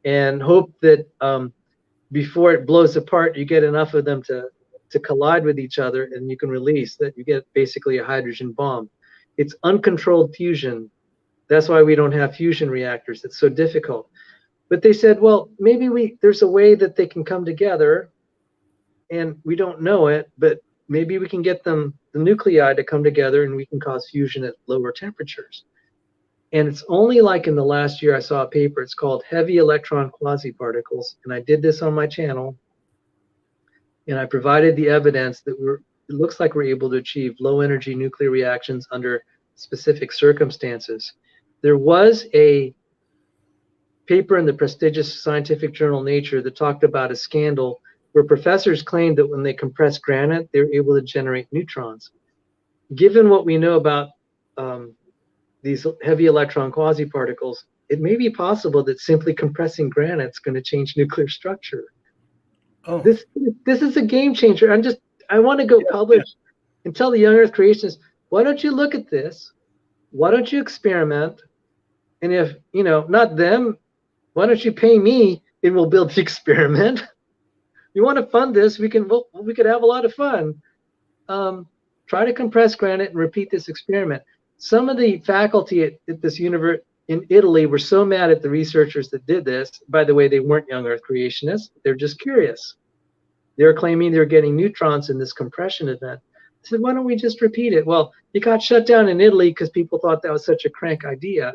and hope that before it blows apart, you get enough of them to collide with each other, and you can release that. You get basically a hydrogen bomb. It's uncontrolled fusion. That's why we don't have fusion reactors. It's so difficult. But they said, well, maybe there's a way that they can come together, and we don't know it, but maybe we can get the nuclei to come together, and we can cause fusion at lower temperatures. And it's only like in the last year I saw a paper. It's called Heavy Electron Quasiparticles, and I did this on my channel. And I provided the evidence that it looks like we're able to achieve low energy nuclear reactions under specific circumstances. There was a paper in the prestigious scientific journal Nature that talked about a scandal where professors claimed that when they compress granite, they were able to generate neutrons. Given what we know about these heavy electron quasiparticles, it may be possible that simply compressing granite is going to change nuclear structure. Oh. This is a game changer. I want to go publish and tell the young Earth creationists, why don't you look at this? Why don't you experiment? And if, not them, why don't you pay me and we'll build the experiment? You want to fund this, we could have a lot of fun. Try to compress granite and repeat this experiment. Some of the faculty at this university in Italy were so mad at the researchers that did this. By the way, they weren't young Earth creationists. They're just curious. They're claiming they're getting neutrons in this compression event. I said, why don't we just repeat it? Well, it got shut down in Italy because people thought that was such a crank idea.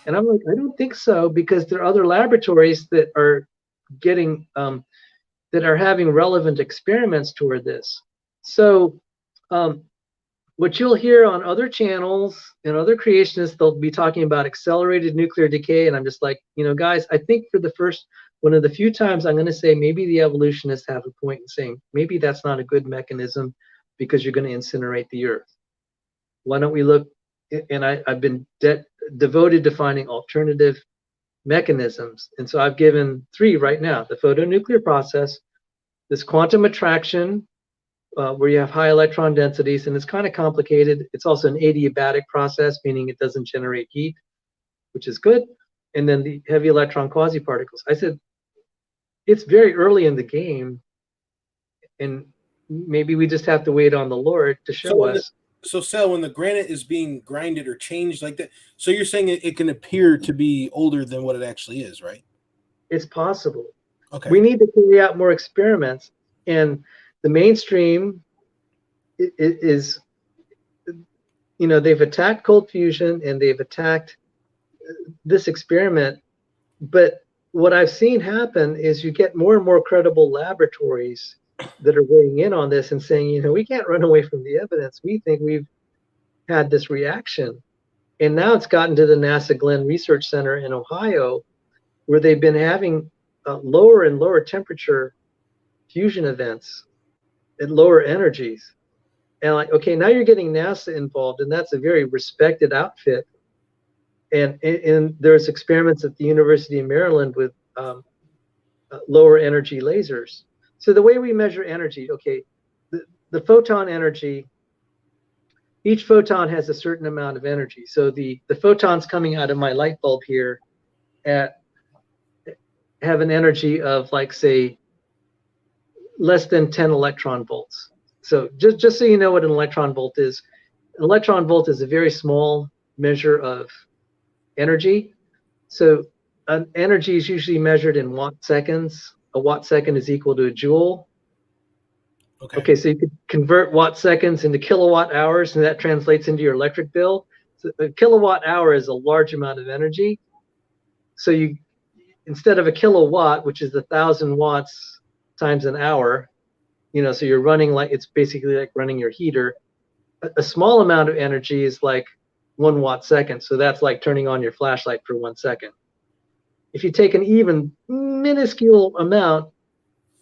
And I'm like, I don't think so, because there are other laboratories that are getting, that are having relevant experiments toward this. So what you'll hear on other channels and other creationists, they'll be talking about accelerated nuclear decay. And I'm just like, guys, I think for one of the few times I'm going to say maybe the evolutionists have a point in saying maybe that's not a good mechanism because you're going to incinerate the Earth. Why don't we look, and I've been devoted to finding alternative mechanisms. And so I've given 3 right now: the photonuclear process, this quantum attraction, where you have high electron densities, and it's kind of complicated. It's also an adiabatic process, meaning it doesn't generate heat, which is good. And then the heavy electron quasiparticles. I said, it's very early in the game, and maybe we just have to wait on the Lord to show us. So, Sal, when the granite is being grinded or changed like that, so you're saying it can appear to be older than what it actually is, right? It's possible. Okay. We need to carry out more experiments, and the mainstream is, they've attacked cold fusion and they've attacked this experiment. But what I've seen happen is you get more and more credible laboratories that are weighing in on this and saying, we can't run away from the evidence. We think we've had this reaction. And now it's gotten to the NASA Glenn Research Center in Ohio, where they've been having lower and lower temperature fusion events at lower energies. And like, okay, now you're getting NASA involved, and that's a very respected outfit. And there's experiments at the University of Maryland with lower energy lasers. So the way we measure energy, okay, the photon energy, each photon has a certain amount of energy. So the photons coming out of my light bulb here have an energy of, like, say, less than 10 electron volts. So just so you know what an electron volt is, electron volt is a very small measure of energy. So an energy is usually measured in watt seconds. A watt second is equal to a joule. Okay, so you could convert watt seconds into kilowatt hours, and that translates into your electric bill. So a kilowatt hour is a large amount of energy. So you, instead of a kilowatt, which is 1,000 watts times an hour, you know, so you're running like, it's basically like running your heater. A small amount of energy is like 1 watt second. So that's like turning on your flashlight for 1 second. If you take an even minuscule amount,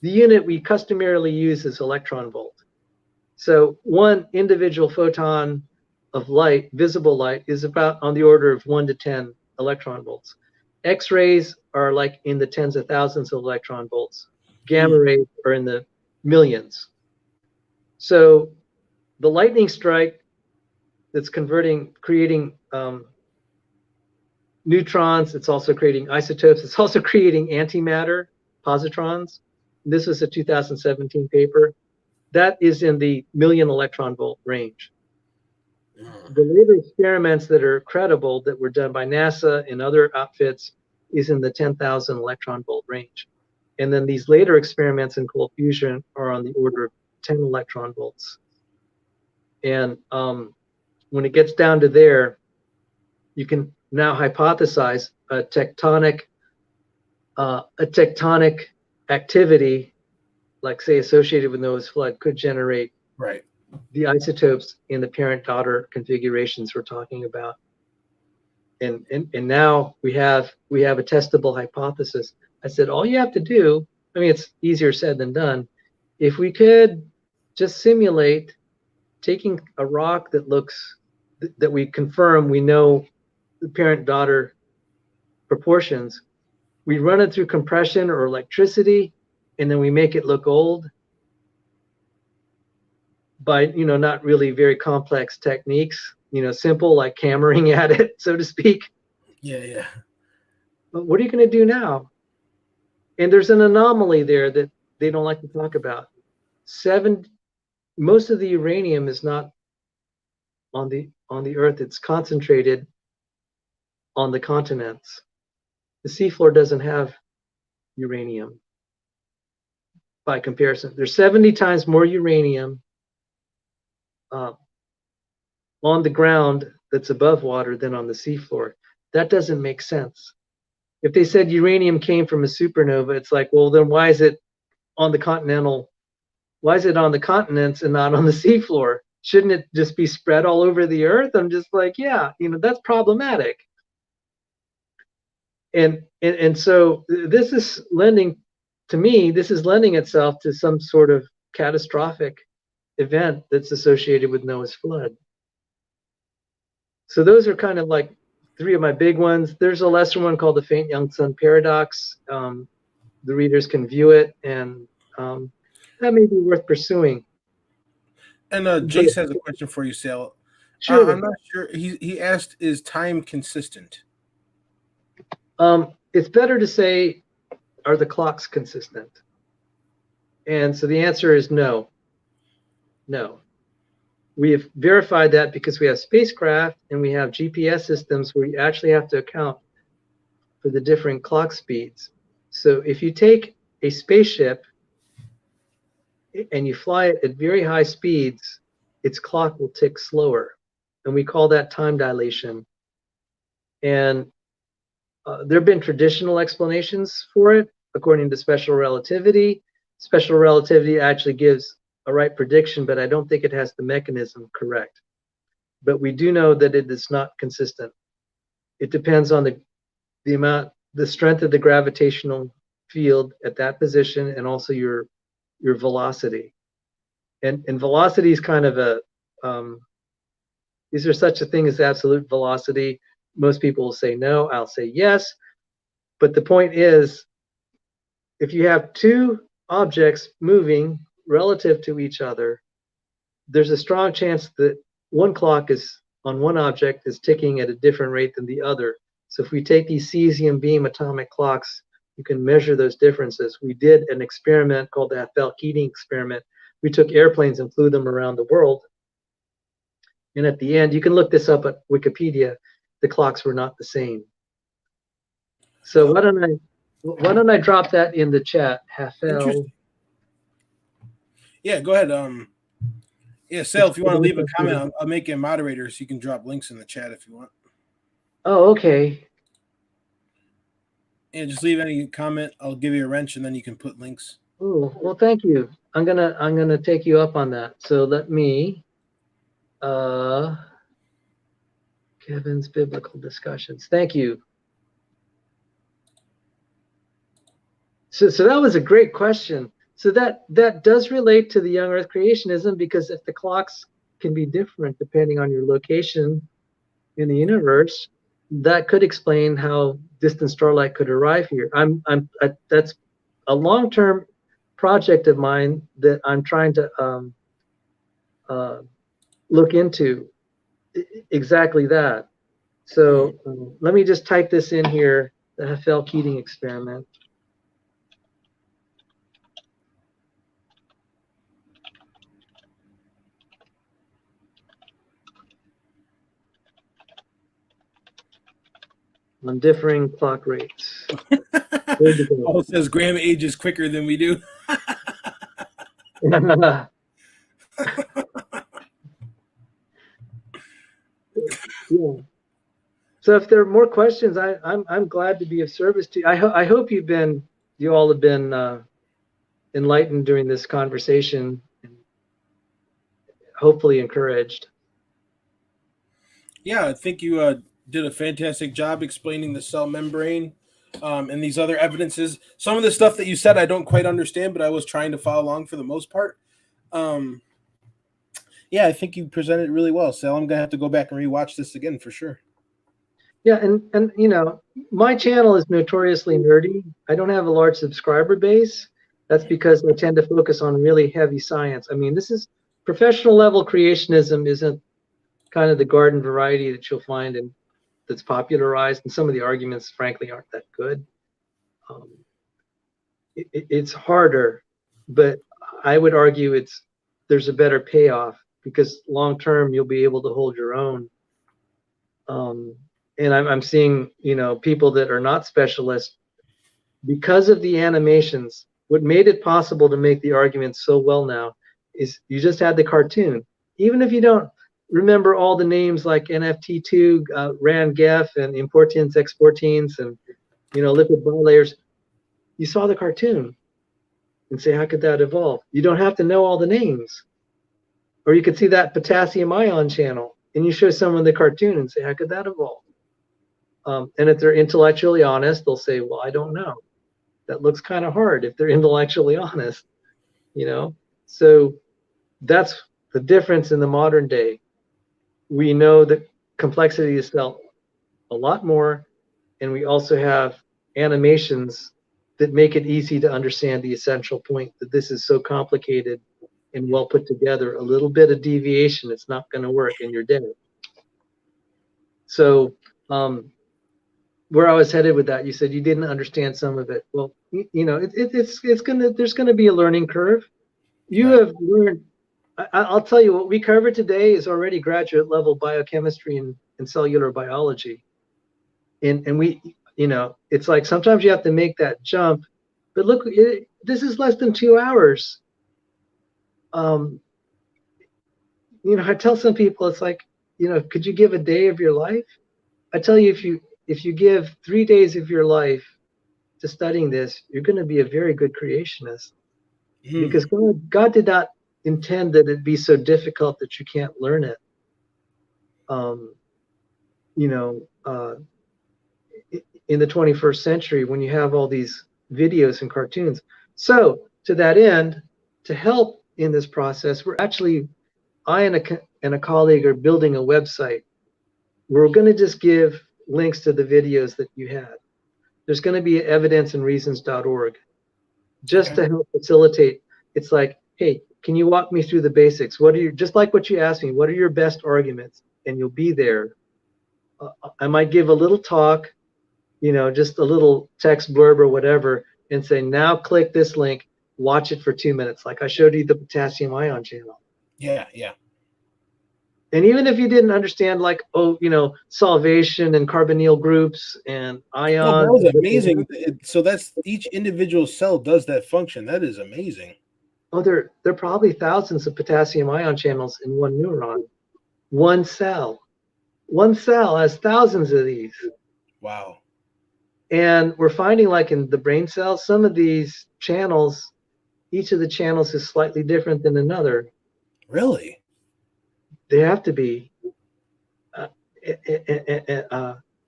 the unit we customarily use is electron volt. So one individual photon of light, visible light, is about on the order of 1 to 10 electron volts. X-rays are like in the tens of thousands of electron volts. Gamma rays are in the millions. So the lightning strike that's creating neutrons, it's also creating isotopes, it's also creating antimatter, positrons. This was a 2017 paper. That is in the million electron volt range. The later experiments that are credible that were done by NASA and other outfits is in the 10,000 electron volt range. And then these later experiments in cold fusion are on the order of 10 electron volts. And when it gets down to there, you can now hypothesize a tectonic activity, like say associated with Noah's flood, could generate the isotopes in the parent-daughter configurations we're talking about. And now we have a testable hypothesis. I said, all you have to do, I mean, it's easier said than done. If we could just simulate taking a rock that looks, that we confirm we know the parent-daughter proportions, we run it through compression or electricity, and then we make it look old by, you know, not really very complex techniques, you know, simple like hammering at it, so to speak. Yeah. But what are you going to do now? And there's an anomaly there that they don't like to talk about. Most of the uranium is not on the Earth. It's concentrated on the continents. The seafloor doesn't have uranium by comparison. There's 70 times more uranium on the ground that's above water than on the seafloor. That doesn't make sense. If they said uranium came from a supernova, it's like, well, then why is it on the continents and not on the seafloor? Shouldn't it just be spread all over the Earth? I'm just like, yeah, you know, that's problematic. And so this is lending itself to some sort of catastrophic event that's associated with Noah's flood. So those are kind of like 3 of my big ones. There's a lesser one called the faint young sun paradox. The readers can view it, and that may be worth pursuing. And Jace has a question for you, Sal. Sure. I'm not sure. He asked, is time consistent? It's better to say, are the clocks consistent? And so the answer is no. No. We have verified that because we have spacecraft and we have GPS systems where you actually have to account for the different clock speeds. So if you take a spaceship and you fly it at very high speeds, its clock will tick slower. And we call that time dilation. And there have been traditional explanations for it, according to special relativity. Special relativity actually gives a right prediction, but I don't think it has the mechanism correct. But we do know that it is not consistent. It depends on the strength of the gravitational field at that position, and also your velocity. And velocity is kind of a, is there such a thing as absolute velocity? Most people will say no, I'll say yes. But the point is, if you have 2 objects moving relative to each other, there's a strong chance that one clock is on one object is ticking at a different rate than the other. So if we take these cesium beam atomic clocks, you can measure those differences. We did an experiment called the Heffel-Keating experiment. We took airplanes and flew them around the world. And at the end, you can look this up at Wikipedia, the clocks were not the same. So why don't I drop that in the chat, Hafel? Interesting. Yeah, go ahead. Yeah, Sal, if you want to leave a comment, I'll make you a moderator so you can drop links in the chat if you want. Oh, okay. Yeah, just leave any comment. I'll give you a wrench, and then you can put links. Oh, well, thank you. I'm gonna take you up on that. So let me Kevin's biblical discussions. Thank you. So that was a great question. So that does relate to the young Earth creationism, because if the clocks can be different depending on your location in the universe, that could explain how distant starlight could arrive here. That's a long-term project of mine that I'm trying to look into exactly that. So let me just type this in here, the Hafel-Keating experiment. On differing clock rates. Paul says Graham ages quicker than we do. Yeah. So if there are more questions, I'm glad to be of service to you. I hope you all have been enlightened during this conversation, and hopefully encouraged. Yeah, I think you did a fantastic job explaining the cell membrane and these other evidences. Some of the stuff that you said I don't quite understand, but I was trying to follow along for the most part. Yeah, I think you presented it really well, Sal. I'm gonna have to go back and rewatch this again for sure. Yeah, and you know, my channel is notoriously nerdy. I don't have a large subscriber base. That's because I tend to focus on really heavy science. I mean, this is professional level creationism isn't kind of the garden variety that you'll find in that's popularized, and some of the arguments, frankly, aren't that good. It's harder, but I would argue there's a better payoff, because long term you'll be able to hold your own. And I'm seeing, you know, people that are not specialists, because of the animations. What made it possible to make the argument so well now is you just had the cartoon. Even if you don't remember all the names like NFT2, RAN-GEF, and importins, exportins, and, you know, lipid bilayers, you saw the cartoon and say, how could that evolve? You don't have to know all the names. Or you could see that potassium ion channel and you show someone the cartoon and say, how could that evolve? And if they're intellectually honest, they'll say, well, I don't know. That looks kind of hard if they're intellectually honest, you know? So that's the difference in the modern day. We know that complexity is felt a lot more, and we also have animations that make it easy to understand the essential point, that this is so complicated and well put together. A little bit of deviation, it's not going to work, and you're dead. So where I was headed with that, you said you didn't understand some of it. Well, you know, there's gonna be a learning curve. You have learned. I'll tell you, what we covered today is already graduate level biochemistry and cellular biology. And we, you know, it's like sometimes you have to make that jump. But look, this is less than 2 hours. You know, I tell some people, it's like, you know, could you give a day of your life? I tell you, if you give 3 days of your life to studying this, you're going to be a very good creationist. Because God did not intend that it be so difficult that you can't learn it. You know, in the 21st century, when you have all these videos and cartoons. So to that end, to help in this process, we're actually, I and a colleague are building a website. We're going to just give links to the videos that you had. There's going to be evidenceandreasons.org just to help facilitate. It's like, hey, can you walk me through the basics? What are your, just like what you asked me, what are your best arguments? And you'll be there. I might give a little talk, you know, just a little text blurb or whatever, and say, now click this link, watch it for 2 minutes. Like I showed you the potassium ion channel. Yeah, yeah. And even if you didn't understand, like, salvation and carbonyl groups and No, that ions, was amazing. So that's each individual cell does that function. That is amazing. there are probably thousands of potassium ion channels in one neuron. One cell has thousands of these. Wow. And we're finding, like in the brain cells, some of these channels, each of the channels is slightly different than another. Really? They have to be.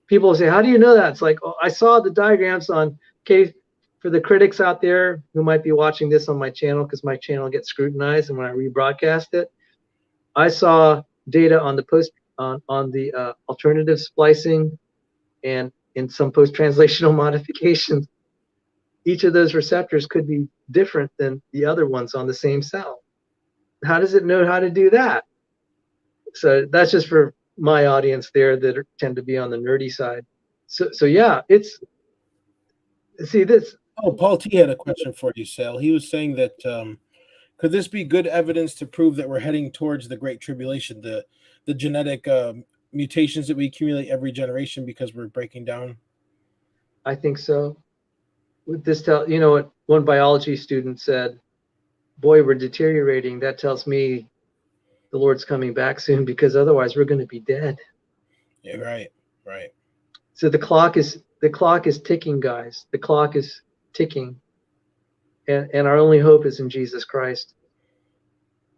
People say, how do you know that? It's like, I saw the diagrams on, okay, for the critics out there who might be watching this on my channel, because my channel gets scrutinized and when I rebroadcast it, I saw data on the alternative splicing and in some post-translational modifications. Each of those receptors could be different than the other ones on the same cell. How does it know how to do that? So that's just for my audience there that tend to be on the nerdy side. So yeah, this. Oh, Paul T had a question for you, Sal. He was saying that could this be good evidence to prove that we're heading towards the Great Tribulation, the genetic mutations that we accumulate every generation because we're breaking down? I think so. With this, what one biology student said, boy, we're deteriorating. That tells me the Lord's coming back soon, because otherwise we're going to be dead. Yeah, right. So the clock is ticking, guys. The clock is ticking. And our only hope is in Jesus Christ.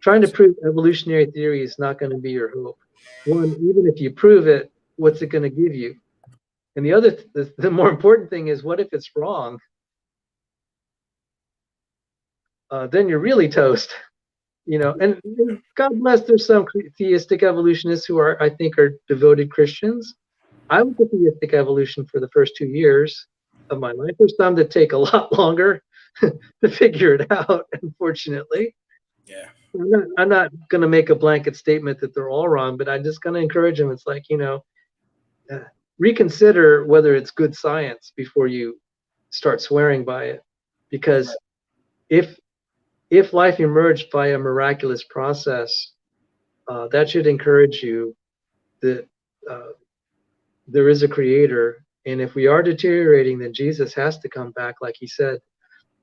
Trying to prove evolutionary theory is not going to be your hope. One, even if you prove it, what's it going to give you? And the other, the more important thing is, what if it's wrong? Then you're really toast. And God bless, there's some theistic evolutionists who I think are devoted Christians. I was a theistic evolution for the first 2 years of my life. There's some that take a lot longer to figure it out, unfortunately. Yeah. I'm not going to make a blanket statement that they're all wrong, but I'm just going to encourage them. It's like, reconsider whether it's good science before you start swearing by it. Because if life emerged by a miraculous process, that should encourage you that there is a creator. And if we are deteriorating, then Jesus has to come back, like he said.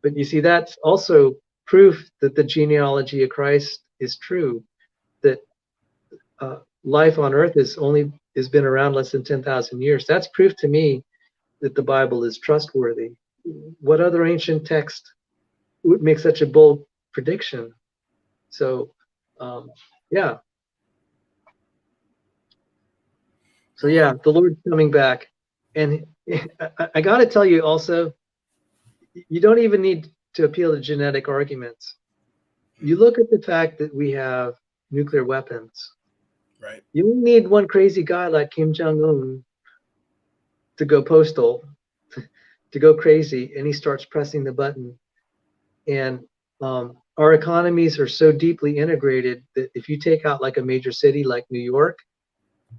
But you see, that's also proof that the genealogy of Christ is true, that life on earth has been around less than 10,000 years. That's proof to me that the Bible is trustworthy. What other ancient text would make such a bold prediction? So, yeah. So yeah, the Lord's coming back. And I got to tell you also, you don't even need to appeal to genetic arguments. You look at the fact that we have nuclear weapons. Right. You only need one crazy guy like Kim Jong-un to go postal, to go crazy, and he starts pressing the button. And our economies are so deeply integrated that if you take out like a major city like New York,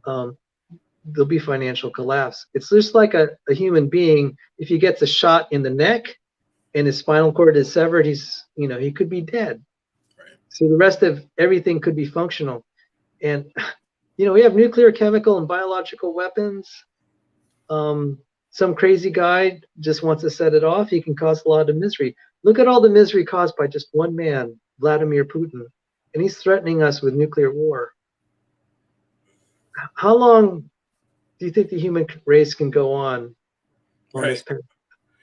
there'll be financial collapse. It's just like a human being. If he gets a shot in the neck and his spinal cord is severed, he could be dead. Right. So the rest of everything could be functional. And, we have nuclear, chemical, and biological weapons. Some crazy guy just wants to set it off. He can cause a lot of misery. Look at all the misery caused by just one man, Vladimir Putin. And he's threatening us with nuclear war. How long do you think the human race can go on this path?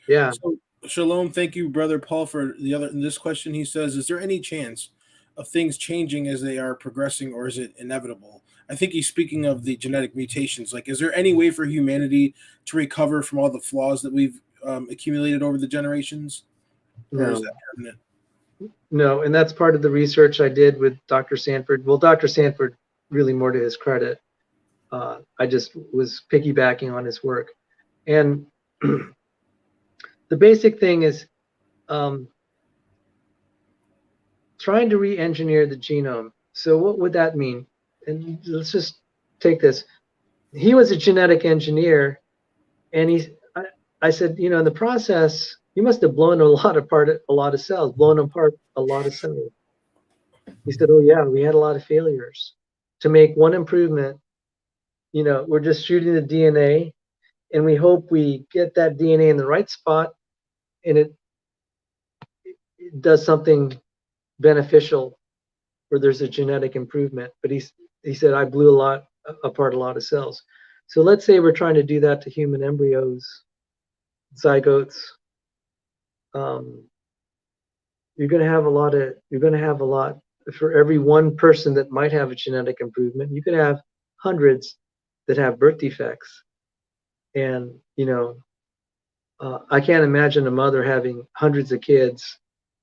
Yeah. So, Shalom, thank you, Brother Paul, for this question. He says, is there any chance of things changing as they are progressing, or is it inevitable? I think he's speaking of the genetic mutations. Like, is there any way for humanity to recover from all the flaws that we've accumulated over the generations? Or is that permanent? No, and that's part of the research I did with Dr. Sanford. Well, Dr. Sanford, really more to his credit. I just was piggybacking on his work. And the basic thing is trying to re-engineer the genome. So what would that mean? And let's just take this. He was a genetic engineer, and I said, in the process, you must have blown apart a lot of cells. He said, oh yeah, we had a lot of failures. to make one improvement, we're just shooting the DNA, and we hope we get that DNA in the right spot, and it does something beneficial, where there's a genetic improvement. But he said, I blew apart a lot of cells. So let's say we're trying to do that to human embryos, zygotes. You're going to have a lot for every one person that might have a genetic improvement. You could have hundreds that have birth defects. And, I can't imagine a mother having hundreds of kids.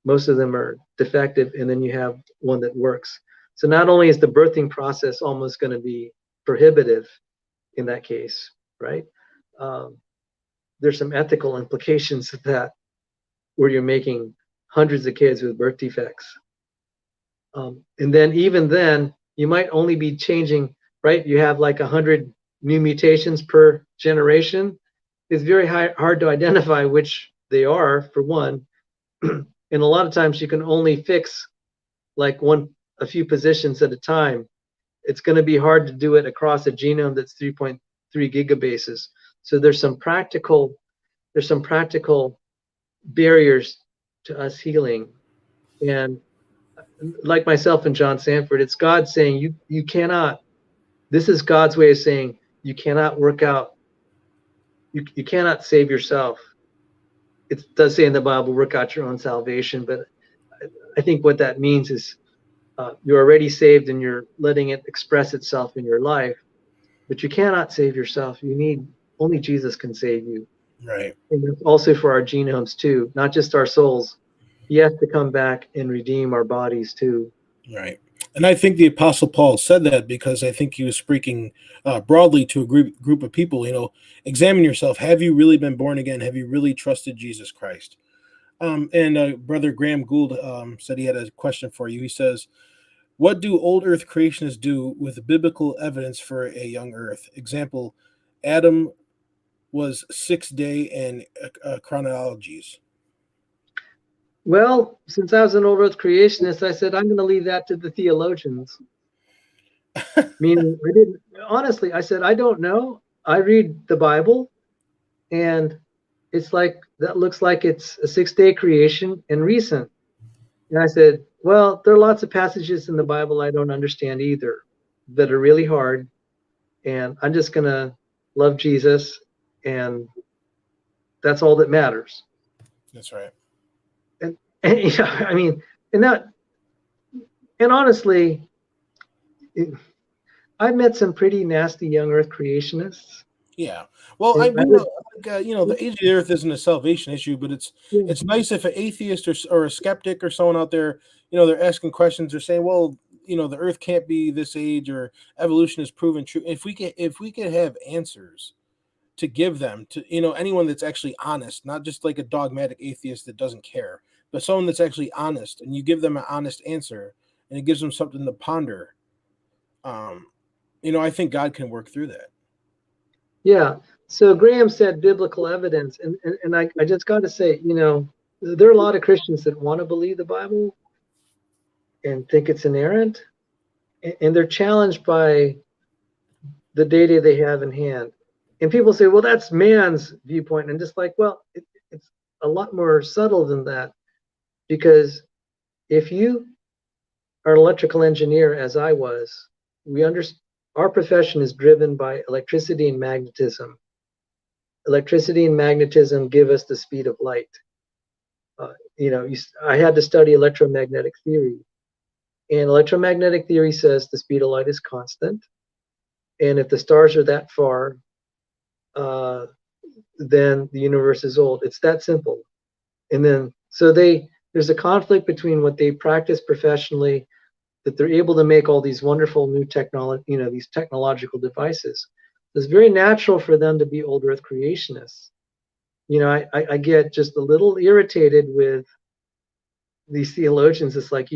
Most of them are defective, and then you have one that works. So not only is the birthing process almost going to be prohibitive in that case, right? There's some ethical implications of that, where you're making hundreds of kids with birth defects. And then even then, you might only be changing, right? You have like 100 new mutations per generation. It's very hard to identify which they are, for one. And a lot of times you can only fix like a few positions at a time. It's going to be hard to do it across a genome that's 3.3 gigabases. So there's some practical barriers to us healing. And like myself and John Sanford, it's God saying you cannot. This is God's way of saying you cannot work out. You cannot save yourself. It does say in the Bible, work out your own salvation, but I think what that means is you're already saved and you're letting it express itself in your life, but you cannot save yourself. Only Jesus can save you. Right. And it's also for our genomes too, not just our souls. He has to come back and redeem our bodies too. Right. And I think the Apostle Paul said that because I think he was speaking broadly to a group of people. Examine yourself. Have you really been born again? Have you really trusted Jesus Christ? And Brother Graham Gould said he had a question for you. He says, what do old earth creationists do with biblical evidence for a young earth? Example, Adam was 6-day and chronologies. Well, since I was an old earth creationist, I said, I'm going to leave that to the theologians. Meaning, I said, I don't know. I read the Bible, and it's like, that looks like it's a 6-day creation and recent. And I said, well, there are lots of passages in the Bible I don't understand either, that are really hard. And I'm just going to love Jesus, and that's all that matters. That's right. And honestly, I've met some pretty nasty young earth creationists. Yeah. Well, the age of the earth isn't a salvation issue, but it's nice if an atheist or a skeptic or someone out there, they're asking questions. They're saying, well, the earth can't be this age, or evolution is proven true. If we could have answers to give them to, anyone that's actually honest, not just like a dogmatic atheist that doesn't care, but someone that's actually honest, and you give them an honest answer and it gives them something to ponder. I think God can work through that. Yeah. So Graham said biblical evidence, and I just got to say, there are a lot of Christians that want to believe the Bible and think it's inerrant, and they're challenged by the data they have in hand. And people say, well, that's man's viewpoint. And just like, well, it's a lot more subtle than that, because if you are an electrical engineer, as I was, our profession is driven by electricity and magnetism. Electricity and magnetism give us the speed of light. I had to study electromagnetic theory, and electromagnetic theory says the speed of light is constant, and if the stars are that far, then the universe is old. It's that simple. And then there's a conflict between what they practice professionally, that they're able to make all these wonderful new technology, these technological devices. It's very natural for them to be old earth creationists. I get just a little irritated with these theologians. It's like,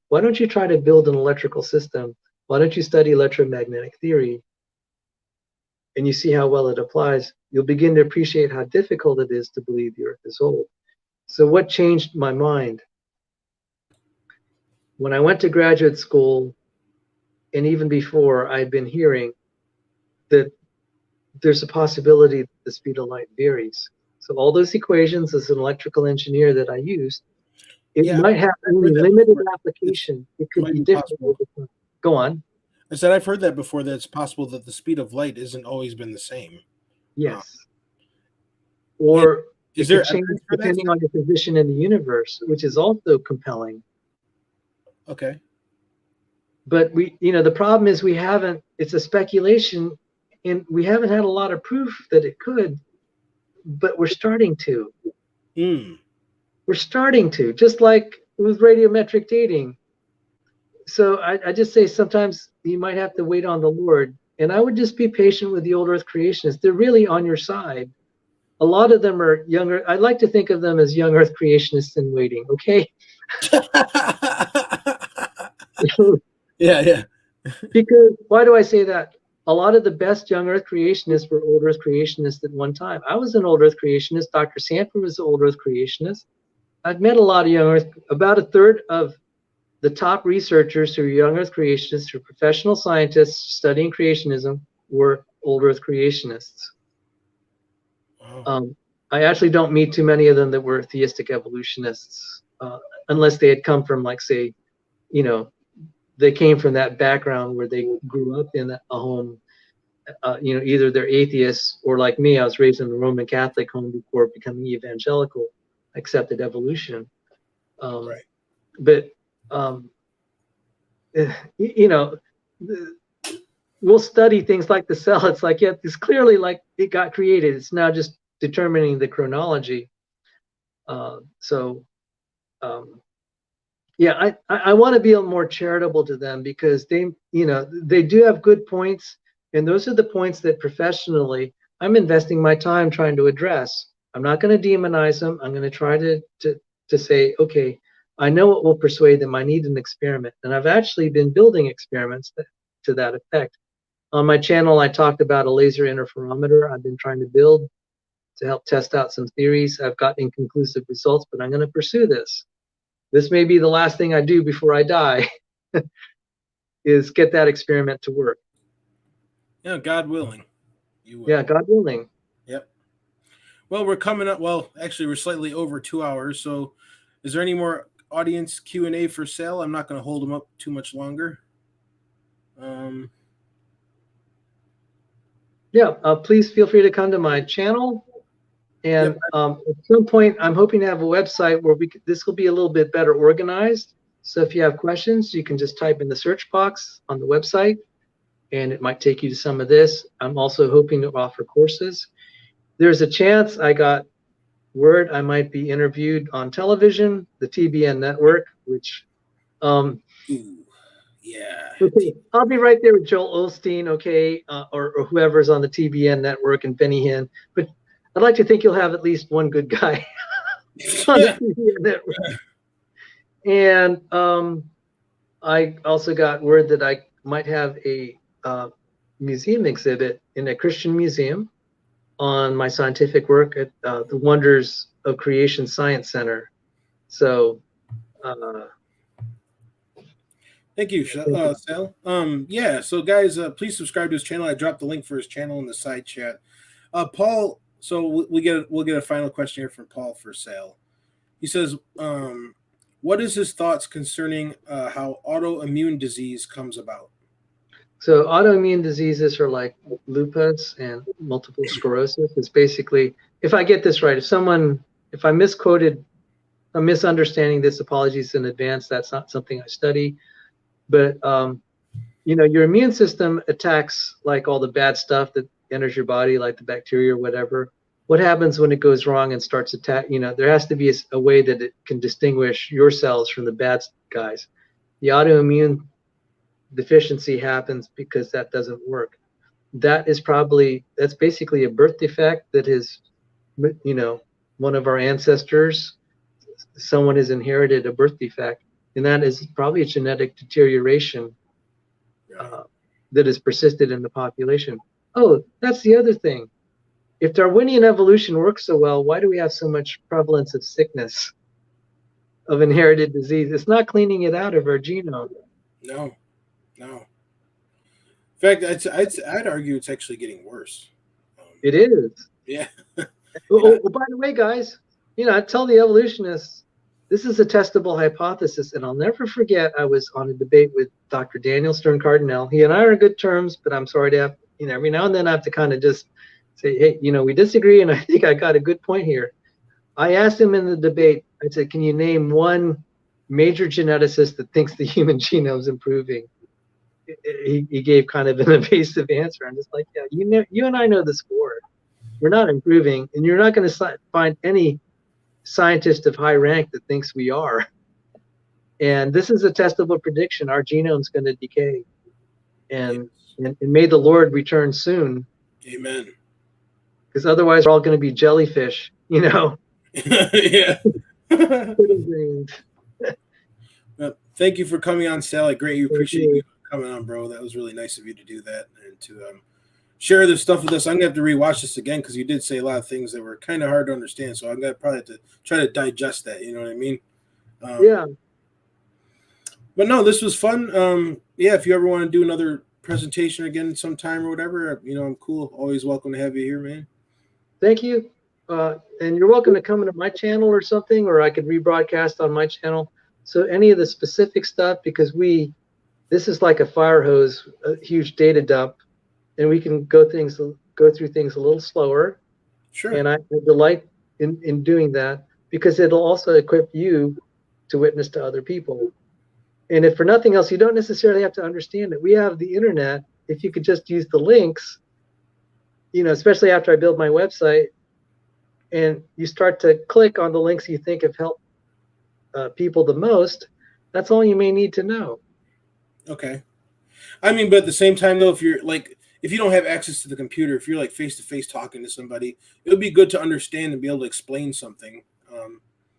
why don't you try to build an electrical system? Why don't you study electromagnetic theory? And you see how well it applies. You'll begin to appreciate how difficult it is to believe the earth is old. So what changed my mind? When I went to graduate school, and even before, I've been hearing that there's a possibility that the speed of light varies. So all those equations as an electrical engineer that I used, it Yeah, might have I've only heard that limited before. application. It It could might be be different possible. over time. Go on. I said I've heard that before, that it's possible that the speed of light isn't always been the same. Yes. And Or is it there could change evidence for that? depending on your position in the universe, which is also compelling. Okay. But the problem is it's a speculation, and we haven't had a lot of proof that it could, but we're starting to. Mm. We're starting to, just like with radiometric dating. So I just say sometimes you might have to wait on the Lord. And I would just be patient with the old earth creationists. They're really on your side. A lot of them are younger. I like to think of them as young earth creationists in waiting, okay? Yeah. Because why do I say that? A lot of the best young earth creationists were old earth creationists at one time. I was an old earth creationist. Dr. Sanford was an old earth creationist. I've met a lot of young earth, about a third of the top researchers who are young earth creationists, who are professional scientists studying creationism, were old earth creationists. Wow. I actually don't meet too many of them that were theistic evolutionists, unless they had come from, like, say, they came from that background where they grew up in a home, either they're atheists, or like me, I was raised in a Roman Catholic home before becoming evangelical, accepted evolution. Right. But we'll study things like the cell. It's like, yeah, it's clearly like it got created. It's now just determining the chronology. Yeah, I want to be a little more charitable to them, because they do have good points, and those are the points that professionally I'm investing my time trying to address. I'm not going to demonize them. I'm going to try to say, okay, I know what will persuade them. I need an experiment, and I've actually been building experiments to that effect. On my channel, I talked about a laser interferometer I've been trying to build to help test out some theories. I've got inconclusive results, but I'm going to pursue this. This may be the last thing I do before I die, is get that experiment to work. Yeah, God willing. You will. Yeah, God willing. Yep. Well, we're coming up. Well, actually, we're slightly over 2 hours. So, is there any more audience Q&A for Sal? I'm not going to hold them up too much longer. Please feel free to come to my channel. And at some point, I'm hoping to have a website where this will be a little bit better organized. So if you have questions, you can just type in the search box on the website, and it might take you to some of this. I'm also hoping to offer courses. There's a chance, I got word, I might be interviewed on television, the TBN network, which Ooh, yeah. okay, I'll be right there with Joel Osteen, okay, or whoever's on the TBN network, and Benny Hinn. But I'd like to think you'll have at least one good guy on the TBN network. And I also got word that I might have a museum exhibit in a Christian museum on my scientific work at the Wonders of Creation Science Center. So thank you, Sal. Yeah, so guys, please subscribe to his channel. I dropped the link for his channel in the side chat. Paul, so we'll get a final question here from Paul for Sal. He says, what is his thoughts concerning how autoimmune disease comes about? So autoimmune diseases are like lupus and multiple sclerosis. It's basically, if I get this right, if I misquoted, I'm misunderstanding this, apologies in advance. That's not something I study. But your immune system attacks like all the bad stuff that enters your body, like the bacteria or whatever. What happens when it goes wrong and starts attack? There has to be a way that it can distinguish your cells from the bad guys. The autoimmune deficiency happens because that doesn't work. That's basically a birth defect that is, one of our ancestors, someone has inherited a birth defect, and that is probably a genetic deterioration that has persisted in the population. Oh, that's the other thing. If Darwinian evolution works so well, why do we have so much prevalence of sickness, of inherited disease? It's not cleaning it out of our genome. No. fact, I'd argue it's actually getting worse. It is. Yeah. Oh, by the way, guys, I tell the evolutionists this is a testable hypothesis, and I'll never forget. I was on a debate with Dr. Daniel Stern Cardinal. He and I are in good terms, but I'm sorry to have, every now and then I have to kind of just say, hey, we disagree, and I think I got a good point here. I asked him in the debate, I said, can you name one major geneticist that thinks the human genome is improving? He gave kind of an evasive answer. I'm just like, yeah, you and I know the score. We're not improving, and you're not going to find any scientist of high rank that thinks we are. And this is a testable prediction. Our genome's going to decay, and may the Lord return soon. Amen. Because otherwise, we're all going to be jellyfish, Yeah. Well, thank you for coming on, Sal. I greatly appreciate you coming on, bro. That was really nice of you to do that and to share this stuff with us. I'm gonna have to rewatch this again because you did say a lot of things that were kind of hard to understand. So I'm gonna probably have to try to digest that. You know what I mean? Yeah. But no, this was fun. Yeah, if you ever want to do another presentation again sometime or whatever, I'm cool. Always welcome to have you here, man. Thank you. And you're welcome to come into my channel or something, or I could rebroadcast on my channel. So any of the specific stuff, because this is like a fire hose, a huge data dump, and we can go through things a little slower. Sure. And I delight in doing that because it'll also equip you to witness to other people. And if for nothing else, you don't necessarily have to understand it. We have the internet. If you could just use the links, especially after I build my website, and you start to click on the links you think have helped people the most, that's all you may need to know. Okay. But at the same time, though, if you don't have access to the computer, if you're like face-to-face talking to somebody, it would be good to understand and be able to explain something.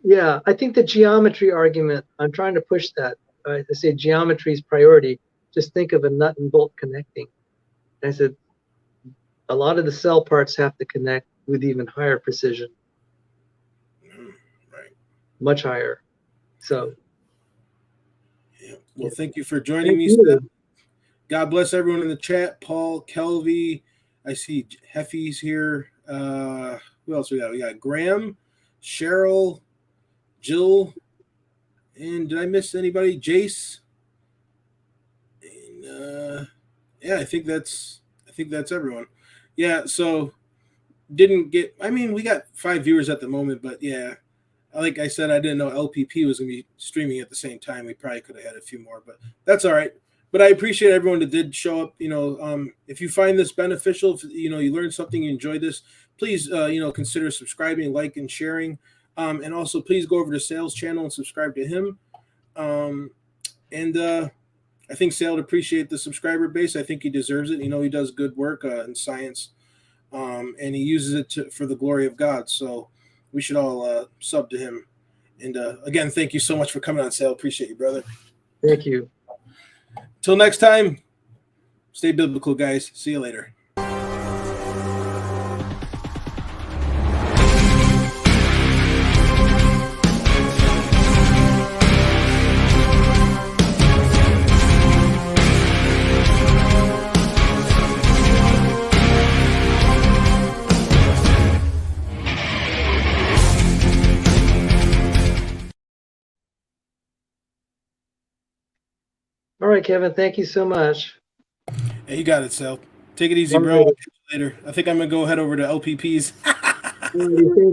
Yeah, I think the geometry argument, I'm trying to push that. I say geometry is priority. Just think of a nut and bolt connecting. And I said, a lot of the cell parts have to connect with even higher precision. Right. Much higher. So. Yeah. Well, thank you for joining me, Steph. God bless everyone in the chat. Paul, Kelvy, I see Heffy's here. Who else we got? We got Graham, Cheryl, Jill, and did I miss anybody? Jace. And yeah, I think that's everyone. Yeah, so we got 5 viewers at the moment, but yeah, like I said, I didn't know LPP was going to be streaming at the same time. We probably could have had a few more, but that's all right. But I appreciate everyone that did show up. If you find this beneficial, if you learned something, you enjoyed this, please, consider subscribing, like, and sharing. And also, please go over to Sal's channel and subscribe to him. I think Sal would appreciate the subscriber base. I think he deserves it. He does good work in science, and he uses it for the glory of God. So we should all sub to him. And again, thank you so much for coming on, Sal. Appreciate you, brother. Thank you. Till next time, stay biblical, guys. See you later. All right, Kevin, thank you so much. Hey, you got it, Sal. Take it easy, bro. Later. I think I'm going to go head over to LPP's. Thank you.